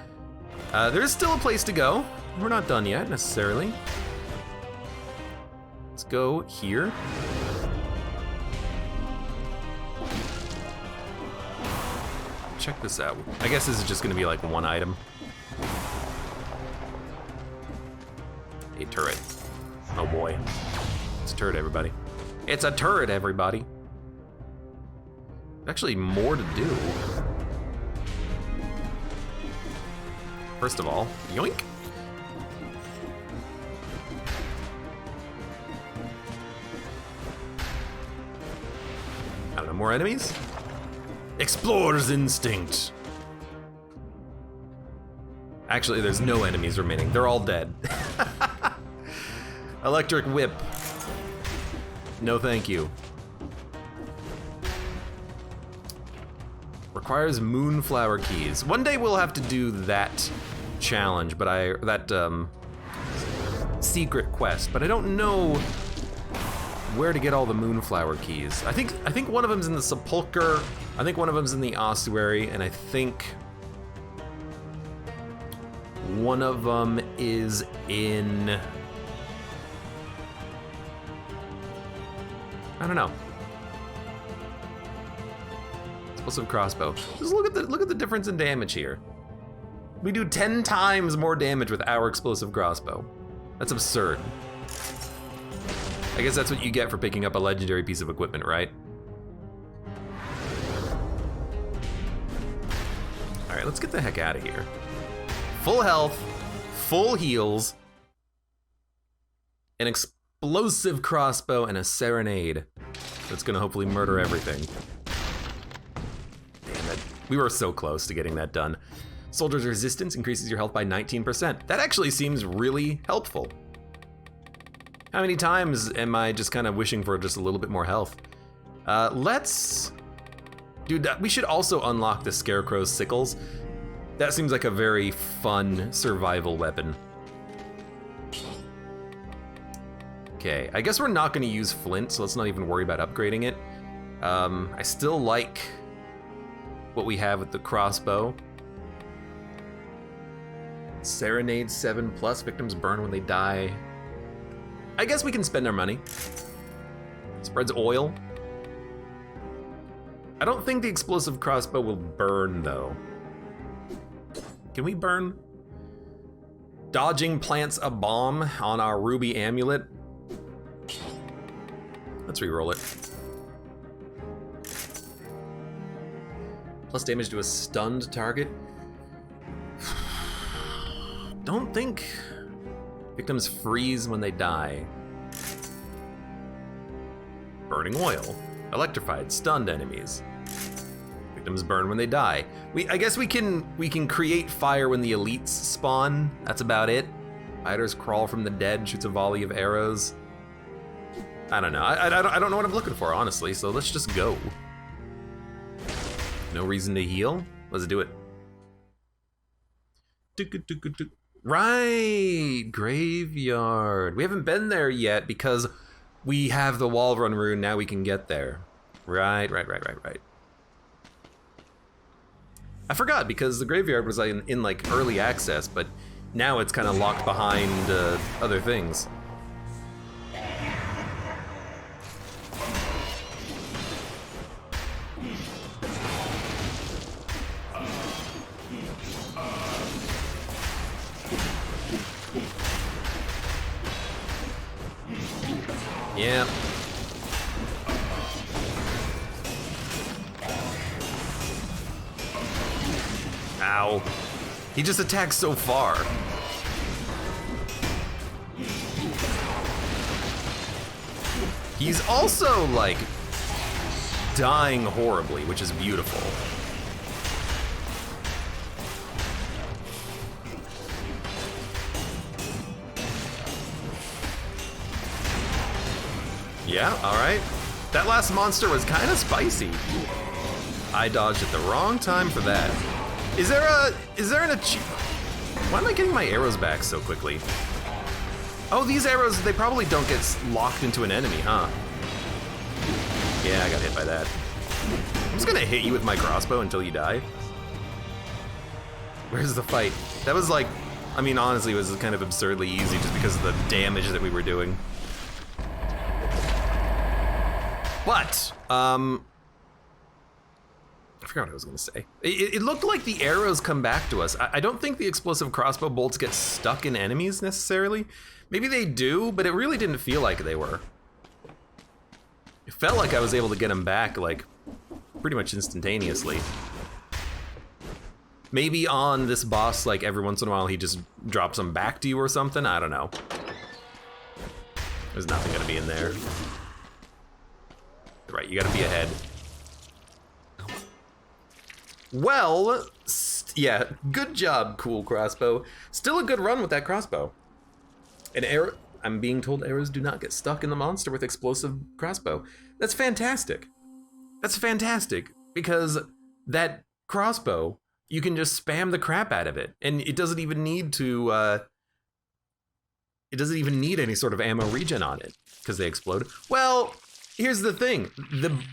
There's still a place to go. We're not done yet, necessarily. Let's go here. Check this out. I guess this is just gonna be like one item. A turret. Oh boy. It's a turret, everybody. It's a turret, everybody. Actually, more to do. First of all, yoink. I don't know, more enemies? Explorer's instinct. Actually, there's no enemies remaining. They're all dead. Electric whip. No, thank you. Requires moonflower keys. One day we'll have to do that challenge, but that secret quest, but I don't know where to get all the moonflower keys. I think one of them's in the Sepulcher, I think one of them's in the Ossuary, and I think one of them is in I don't know. Explosive crossbow. Just look at the difference in damage here. We do 10 times more damage with our explosive crossbow. That's absurd. I guess that's what you get for picking up a legendary piece of equipment, right? All right, let's get the heck out of here. Full health, full heals, an explosive crossbow, and a serenade that's gonna hopefully murder everything. Damn it, we were so close to getting that done. Soldier's resistance increases your health by 19%. That actually seems really helpful. How many times am I just kind of wishing for just a little bit more health? Dude, we should also unlock the Scarecrow's sickles. That seems like a very fun survival weapon. Okay, I guess we're not gonna use flint, so let's not even worry about upgrading it. I still like what we have with the crossbow. Serenade 7+, victims burn when they die. I guess we can spend our money. Spreads oil. I don't think the explosive crossbow will burn, though. Can we burn? Dodging plants a bomb on our ruby amulet. Let's re-roll it. Plus damage to a stunned target. Don't think victims freeze when they die. Burning oil. Electrified, stunned enemies. Victims burn when they die. I guess we can create fire when the elites spawn. That's about it. Fighters crawl from the dead, shoots a volley of arrows. I don't know. I don't know what I'm looking for, honestly, so let's just go. No reason to heal? Let's do it. Right, graveyard. We haven't been there yet because we have the wall run rune, now we can get there. Right. I forgot because the graveyard was in like early access, but now it's kind of locked behind other things. Yeah. Ow. He just attacks so far. He's also, like, dying horribly, which is beautiful. Yeah, alright. That last monster was kind of spicy. I dodged at the wrong time for that. Is there an achievement? Why am I getting my arrows back so quickly? Oh, these arrows, they probably don't get locked into an enemy, huh? Yeah, I got hit by that. I'm just gonna hit you with my crossbow until you die. Where's the fight? That was like, I mean, honestly, it was kind of absurdly easy just because of the damage that we were doing. But, I forgot what I was gonna say. It looked like the arrows come back to us. I don't think the explosive crossbow bolts get stuck in enemies necessarily. Maybe they do, but it really didn't feel like they were. It felt like I was able to get them back, like, pretty much instantaneously. Maybe on this boss, like, every once in a while he just drops them back to you or something, I don't know. There's nothing gonna be in there. Right, you gotta be ahead. Well, yeah, good job, cool crossbow. Still a good run with that crossbow. An arrow, I'm being told arrows do not get stuck in the monster with explosive crossbow. That's fantastic. That's fantastic, because that crossbow, you can just spam the crap out of it, and it doesn't even need to, it doesn't even need any sort of ammo regen on it, because they explode. Well, here's the thing,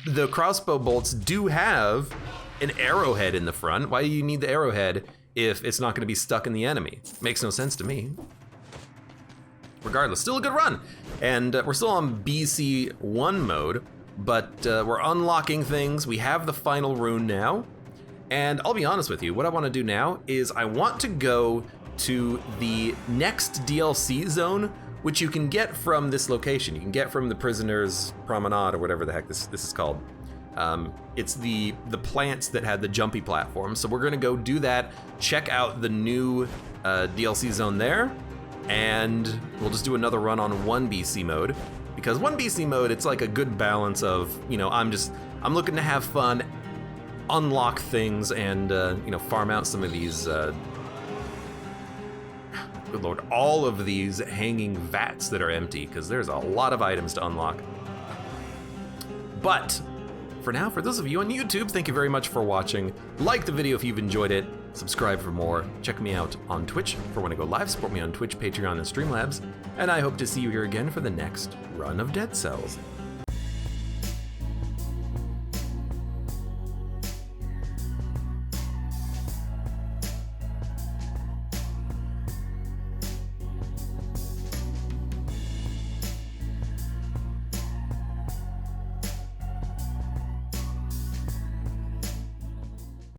the crossbow bolts do have an arrowhead in the front. Why do you need the arrowhead if it's not gonna be stuck in the enemy? Makes no sense to me. Regardless, still a good run. And we're still on BC1 mode. but we're unlocking things. We have the final rune now. And I'll be honest with you, what I want to do now is I want to go to the next DLC zone, which you can get from this location. You can get from the Prisoner's Promenade or whatever the heck this is called. It's the plants that had the jumpy platform. So we're gonna go do that, check out the new DLC zone there, and we'll just do another run on 1BC mode. Because 1BC mode, it's like a good balance of, you know, I'm looking to have fun, unlock things, and you know, farm out some of these good lord, all of these hanging vats that are empty, because there's a lot of items to unlock. But for now, for those of you on YouTube, thank you very much for watching. Like the video if you've enjoyed it, subscribe for more, check me out on Twitch for when I go live, support me on Twitch, Patreon, and Streamlabs, and I hope to see you here again for the next run of Dead Cells.